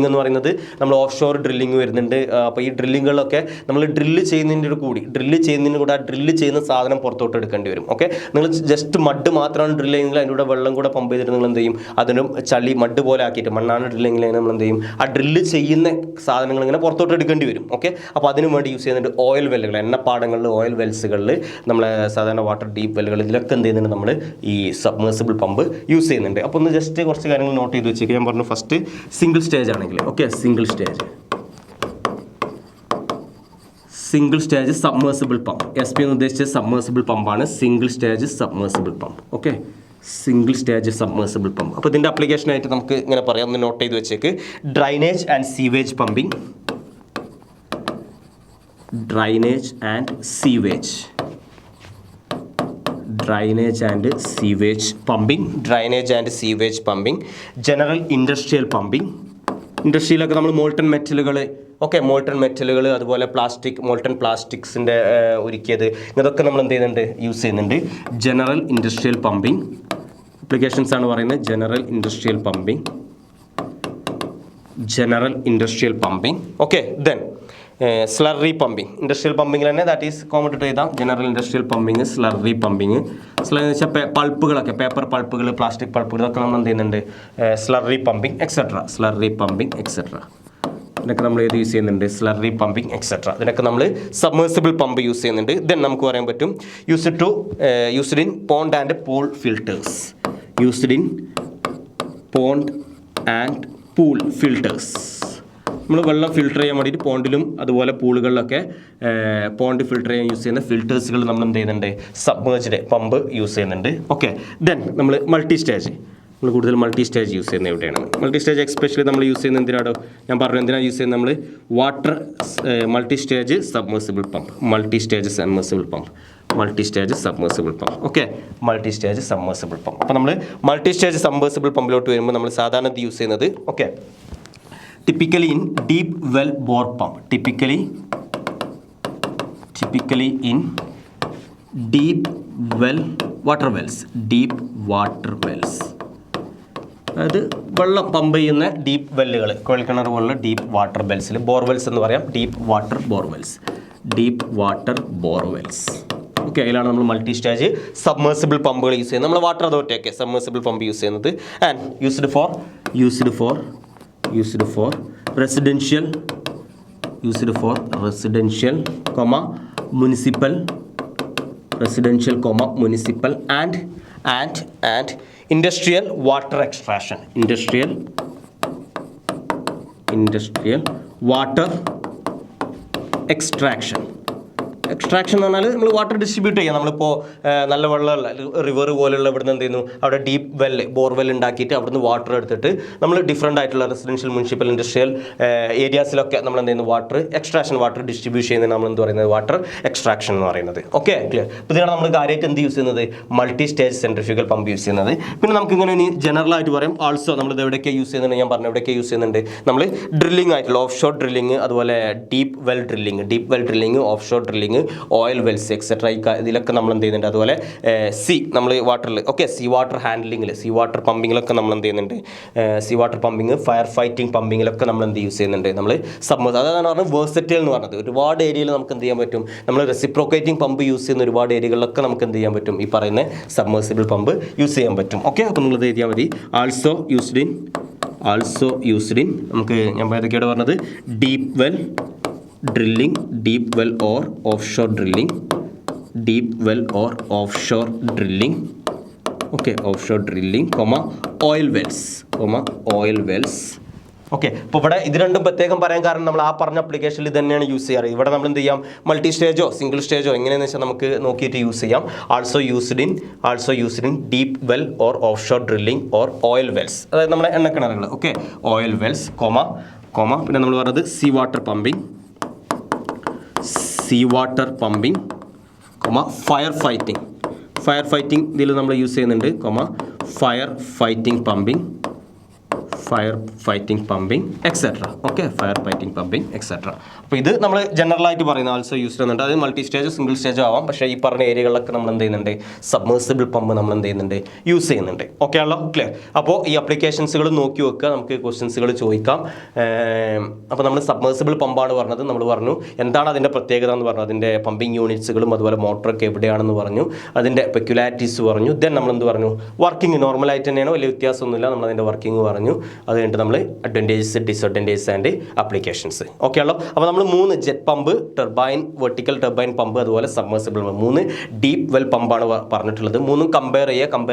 എന്ന് പറയുന്നത് നമ്മൾ ഓഫ് ഷോർ ഡ്രില്ലിംഗ് വരുന്നുണ്ട്. അപ്പോൾ ഈ ഡ്രില്ലിങ്ങുകളൊക്കെ നമ്മൾ ഡ്രില്ല് ചെയ്യുന്നതിന് കൂടെ ആ ഡ്രില്ല് ചെയ്യുന്ന സാധനം പുറത്തോട്ട് എടുക്കേണ്ടി വരും. ഓക്കെ, നിങ്ങൾ ജസ്റ്റ് മഡ് മാത്രമാണ് ഡ്രില്ല് ചെയ്യുന്നത്, അതിൻ്റെ കൂടെ വെള്ളം കൂടെ പമ്പ് ചെയ്തിട്ട് നിങ്ങൾ എന്ത് ചെയ്യും, അതിനും ചളി മഡ് പോലെ ആക്കിയിട്ട് മണ്ണാണ് ഡ്രില്ലിങ്ങിൽ നമ്മൾ എന്ത് ചെയ്യും, ആ ഡ്രില്ല് ചെയ്യുന്ന സാധനങ്ങൾ ഇങ്ങനെ പുറത്തോട്ട് എടുക്കേണ്ടി വരും. ഓക്കെ, അപ്പോൾ അതിനു വേണ്ടി യൂസ് ചെയ്യുന്നുണ്ട് ഓയിൽ വെല്ലുകൾ, എണ്ണപ്പാടങ്ങളിൽ, ഓയിൽ വെൽസുകളിൽ, നമ്മളെ സാധാരണ വാട്ടർ ഡീപ്പ് വെല്ലുകൾ, ഇതിലൊക്കെ എന്ത് ചെയ്യുന്നുണ്ട്, നമ്മൾ ഈ സബ്മേഴ്സിബിൾ പമ്പ് യൂസ് ചെയ്യുന്നുണ്ട്. അപ്പോൾ ഒന്ന് ജസ്റ്റ് കുറച്ച് കാര്യങ്ങൾ നോട്ട് ചെയ്ത് വെച്ചേക്ക്. ഞാൻ പറഞ്ഞു ഫസ്റ്റ് സിംഗിൾ സ്റ്റേജ് ആണെങ്കിൽ okay single stage submersible pump SP എന്ന് ഉദ്ദേശിച്ച സബ്മേഴ്സിബിൾ പമ്പാണ് single stage submersible pump okay single stage submersible pump. അപ്പോൾ ഇതിൻ്റെ അപ്ലിക്കേഷനായിട്ട് നമുക്ക് ഇങ്ങനെ പറയാം, ഒന്ന് നോട്ട് ചെയ്ത് വെച്ചേക്ക്. Drainage and sewage pumping, drainage and sewage pumping, general industrial pumping. ഇൻഡസ്ട്രിയിലൊക്കെ നമ്മൾ മോൾട്ടൺ മെറ്റലുകൾ അതുപോലെ മോൾട്ടൺ പ്ലാസ്റ്റിക്സിൻ്റെ ഒരുക്കിയത് ഇതൊക്കെ നമ്മൾ എന്ത് ചെയ്യുന്നുണ്ട്, യൂസ് ചെയ്യുന്നുണ്ട്. ജനറൽ ഇൻഡസ്ട്രിയൽ പമ്പിങ് അപ്ലിക്കേഷൻസ് ആണ് പറയുന്നത്. General industrial pumping okay. Then slurry pumping, industrial പമ്പിങ്ങിൽ തന്നെ ദാറ്റ് ഈസ് കോമൺ ചെയ്താൽ general industrial pumping, slurry pumping. Slurry എന്ന് വെച്ചാൽ പൾപ്പുകളൊക്കെ, പേപ്പർ പൾപ്പുകൾ, പ്ലാസ്റ്റിക് പൾപ്പുകൾ, ഇതൊക്കെ നമ്മൾ എന്ത് ചെയ്യുന്നുണ്ട്, സ്ലറി പമ്പിങ് എക്സെട്ര. ഇതിനൊക്കെ നമ്മൾ ഏത് യൂസ് ചെയ്യുന്നുണ്ട്, സ്ലറി പമ്പിങ് എക്സെട്ര. ഇതിനൊക്കെ നമ്മൾ സബ്മേഴ്സിബിൾ പമ്പ് യൂസ് ചെയ്യുന്നുണ്ട്. ദെൻ നമുക്ക് പറയാൻ പറ്റും used in pond and pool filters. നമ്മൾ വെള്ളം ഫിൽട്ടർ ചെയ്യാൻ വേണ്ടിയിട്ട് പോണ്ടിലും അതുപോലെ പൂളുകളിലൊക്കെ പോണ്ട് ഫിൽട്ടർ ചെയ്യാൻ യൂസ് ചെയ്യുന്ന ഫിൽറ്റേഴ്സുകൾ നമ്മൾ എന്ത് ചെയ്യുന്നുണ്ട്, സബ്മേർജ്ഡ് പമ്പ് യൂസ് ചെയ്യുന്നുണ്ട് ഓക്കെ. ദെൻ നമ്മൾ കൂടുതൽ മൾട്ടി സ്റ്റേജ് യൂസ് ചെയ്യുന്നത് എവിടെയാണ്? മൾട്ടി സ്റ്റേജ് എക്സ്പെഷ്യലി നമ്മൾ യൂസ് ചെയ്യുന്നത് എന്തിനാണോ ഞാൻ പറഞ്ഞു, എന്തിനാണ് യൂസ് ചെയ്യുന്നത് നമ്മൾ water multi stage submersible pump okay. Multi stage submersible pump. അപ്പോൾ നമ്മൾ മൾട്ടി സ്റ്റേജ് സബ്മേഴ്സിബിൾ പമ്പിലോട്ട് വരുമ്പോൾ നമ്മൾ സാധാരണ ഇത് യൂസ് ചെയ്യുന്നത് okay typically in deep well bore pump, typically in deep water wells, അതായത് വെള്ളം പമ്പ് ചെയ്യുന്ന ഡീപ്പ് വെല്ലുകൾ, കുഴൽക്കിണർ പോലുള്ള ഡീപ്പ് വാട്ടർ വെൽസിൽ, ബോർവെൽസ് എന്ന് പറയാം, ഡീപ്പ് വാട്ടർ ബോർവെൽസ് ഓക്കെ. അതിലാണ് നമ്മൾ മൾട്ടി സ്റ്റേജ് സബ്മേഴ്സിബിൾ പമ്പുകൾ യൂസ് ചെയ്യുന്നത്. നമ്മൾ വാട്ടർ അതോറിറ്റിയൊക്കെ സബ്മേഴ്സിബിൾ പമ്പ് യൂസ് ചെയ്യുന്നത്. And used for residential, municipal and industrial water extraction, industrial water extraction എന്ന് പറഞ്ഞാൽ നമ്മൾ വാട്ടർ ഡിസ്ട്രിബ്യൂട്ട് ചെയ്യാം. നമ്മളിപ്പോൾ നല്ല വെള്ളമുള്ള റിവർ പോലുള്ള ഇവിടുന്ന് എന്ത് ചെയ്യുന്നു, അവിടെ ഡീപ്പ് ബോർവെൽ ഉണ്ടാക്കിയിട്ട് അവിടുന്ന് വാട്ടർ എടുത്തിട്ട് നമ്മൾ ഡിഫറെൻ്റ് ആയിട്ടുള്ള റെസിഡൻഷ്യൽ, മുനിസിപ്പൽ, ഇൻഡസ്ട്രിയൽ ഏരിയാസിലൊക്കെ നമ്മൾ എന്ത് ചെയ്യുന്നു, വാട്ടർ ഡിസ്ട്രിബ്യൂട്ട് ചെയ്യുന്നത് നമ്മൾ എന്ത് പറയുന്നത്, വാട്ടർ എക്സ്ട്രാക്ഷൻ എന്ന് പറയുന്നത് ഓക്കെ. ക്ലിയർ. അപ്പോൾ ഇതിനാണ് നമ്മൾ കാര്യമായിട്ട് എന്ത് യൂസ് ചെയ്യുന്നത്, multi stage centrifugal pump use ചെയ്യുന്നത്. പിന്നെ നമുക്ക് ഇങ്ങനെ ഇനി ജനറൽ ആയിട്ട് പറയാം. ആൾസോ നമ്മളിത് എവിടെയൊക്കെ യൂസ് ചെയ്യുന്നുണ്ട്, ഞാൻ പറഞ്ഞു എവിടെയൊക്കെ യൂസ് ചെയ്യുന്നുണ്ട്. നമ്മൾ ഡ്രില്ലിംഗ് ആയിട്ടുള്ള ഓഫ് ഷോർ ഡ്രില്ലിംഗ്, അതുപോലെ deep well drilling, offshore drilling, oil wells etcetera, ഇതിലൊക്കെ നമ്മൾ എന്ത് ചെയ്യുന്നുണ്ട്. അതുപോലെ നമ്മൾ വാട്ടറിൽ ഓക്കെ സീ വാട്ടർ ഹാൻഡ്ലിങ്ങിൽ, സീ വാട്ടർ പമ്പിങ്ങിലൊക്കെ നമ്മൾ എന്ത് ചെയ്യുന്നുണ്ട്, sea water pumping, fire fighting പമ്പിങ്ങിലൊക്കെ നമ്മൾ എന്ത് യൂസ് ചെയ്യുന്നുണ്ട്, നമ്മൾ അതാണ് പറഞ്ഞത് വേഴ്സറ്റൈൽ എന്ന് പറഞ്ഞത്. ഒരുപാട് ഏരിയയിൽ നമുക്ക് എന്ത് ചെയ്യാൻ പറ്റും, നമ്മൾ റെസിപ്രോക്കേറ്റിംഗ് പമ്പ് യൂസ് ചെയ്യുന്ന ഒരുപാട് ഏരിയകളിലൊക്കെ നമുക്ക് എന്ത് ചെയ്യാൻ പറ്റും, ഈ പറയുന്ന സബ്മേഴ്സിബിൾ പമ്പ് യൂസ് ചെയ്യാൻ പറ്റും ഓക്കെ. അപ്പോൾ നിങ്ങളത് എഴുതിയാൽ മതി. ആൾസോ യൂസ്ഡ് ഇൻ നമുക്ക് ഞാൻ ഏതൊക്കെയാണ് പറഞ്ഞത്, deep well drilling, deep well or offshore drilling, okay, offshore drilling, oil wells okay. അപ്പോൾ ഇവിടെ ഇത് രണ്ടും പ്രത്യേകം പറയാൻ കാരണം നമ്മൾ ആ പറഞ്ഞ അപ്ലിക്കേഷനിൽ ഇത് തന്നെയാണ് യൂസ് ചെയ്യാറ്. ഇവിടെ നമ്മൾ എന്ത് ചെയ്യാം, മൾട്ടി സ്റ്റേജോ സിംഗിൾ സ്റ്റേജോ എങ്ങനെയാണെന്ന് വെച്ചാൽ നമുക്ക് നോക്കിയിട്ട് യൂസ് ചെയ്യാം. Also used in deep well or offshore drilling or oil wells, അതായത് നമ്മുടെ എണ്ണക്കിണറുകൾ ഓക്കെ, ഓയിൽ വെൽസ് പിന്നെ നമ്മൾ പറഞ്ഞത് sea water pumping, fire fighting ഇതിൽ നമ്മൾ യൂസ് ചെയ്യുന്നുണ്ട്, fire fighting pumping etcetera okay, fire fighting pumping etcetera. അപ്പോൾ ഇത് നമ്മൾ ജനറൽ ആയിട്ട് പറയുന്ന ആൾസോ യൂസ് ചെയ്യുന്നുണ്ട്. അത് മൾട്ടി സ്റ്റേജോ സിംഗിൾ സ്റ്റേജോ ആവാം. പക്ഷേ ഈ പറഞ്ഞ ഏരിയകളിലൊക്കെ നമ്മൾ എന്ത് ചെയ്യുന്നുണ്ട്, സബ്മേഴ്സിബിൾ പമ്പ് നമ്മൾ എന്ത് ചെയ്യുന്നുണ്ട്, യൂസ് ചെയ്യുന്നുണ്ട് ഓക്കെ ആണല്ലോ. ക്ലിയർ. അപ്പോൾ ഈ അപ്ലിക്കേഷൻസുകൾ നോക്കി വെക്കുക, നമുക്ക് ക്വസ്റ്റ്യൻസുകൾ ചോദിക്കാം. അപ്പോൾ നമ്മൾ സബ്മേഴ്സിബിൾ പമ്പാണ് പറഞ്ഞത്. നമ്മൾ പറഞ്ഞു എന്താണ് അതിൻ്റെ പ്രത്യേകത എന്ന് പറഞ്ഞു, അതിൻ്റെ പമ്പിങ് യൂണിറ്റ്സുകളും അതുപോലെ മോട്ടറൊക്കെ എവിടെയാണെന്ന് പറഞ്ഞു, അതിൻ്റെ പെക്യുലാരിറ്റീസ് പറഞ്ഞു. ദെൻ നമ്മൾ എന്ത് പറഞ്ഞു, വർക്കിംഗ് നോർമലായിട്ട് തന്നെയാണോ, വലിയ വ്യത്യാസമൊന്നുമില്ല, നമ്മളതിൻ്റെ വർക്കിംഗ് പറഞ്ഞു. അത് കഴിഞ്ഞിട്ട് നമ്മൾ advantages, disadvantages and applications. Okay ആണല്ലോ. അപ്പോൾ നമ്മൾ 3 jet pump, turbine, vertical turbine pump, അതുപോലെ സബ്മേഴ്സിബിൾ പമ്പ്, 3 ഡീപ്പ് വെൽ പമ്പാണ് പറഞ്ഞിട്ടുള്ളത്. 3 കമ്പയർ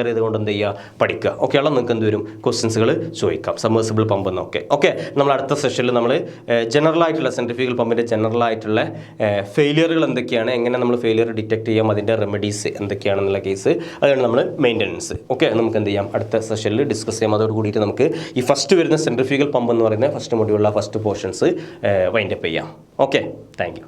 ചെയ്തുകൊണ്ട് എന്ത് ചെയ്യുക, പഠിക്കുക. ഓക്കെ ആണല്ലോ. നിങ്ങൾക്ക് എന്ത് വരും, ക്വസ്റ്റ്യൻസുകൾ ചോദിക്കാം, സബ്മേഴ്സിബിൾ പമ്പ് എന്നൊക്കെ. ഓക്കെ, നമ്മൾ അടുത്ത സെഷനിൽ നമ്മൾ ജനറൽ ആയിട്ടുള്ള സെൻട്രിഫ്യൂഗൽ പമ്പിൻ്റെ ജനറൽ ആയിട്ടുള്ള ഫെയിലിയറുകൾ എന്തൊക്കെയാണ്, എങ്ങനെ നമ്മൾ ഫെയിലിയർ ഡിറ്റക്ട് ചെയ്യാം, അതിൻ്റെ റെമഡീസ് എന്തൊക്കെയാണെന്നുള്ള കേസ്, അതാണ് നമ്മൾ മെയിൻ്റനൻസ്. ഓക്കെ, നമുക്ക് എന്ത് ചെയ്യാം, അടുത്ത സെഷനിൽ ഡിസ്കസ് ചെയ്യാം. അതോട് കൂടിയിട്ട് നമുക്ക് ഈ ഫസ്റ്റ് വരുന്ന സെൻട്രിഫ്യൂഗൽ പമ്പ് എന്ന് പറയുന്ന ഫസ്റ്റ് മൊഡ്യൂളിലെ ഫസ്റ്റ് പോർഷൻസ് വൈൻഡപ്പ് ചെയ്യാം. Okay, thank you.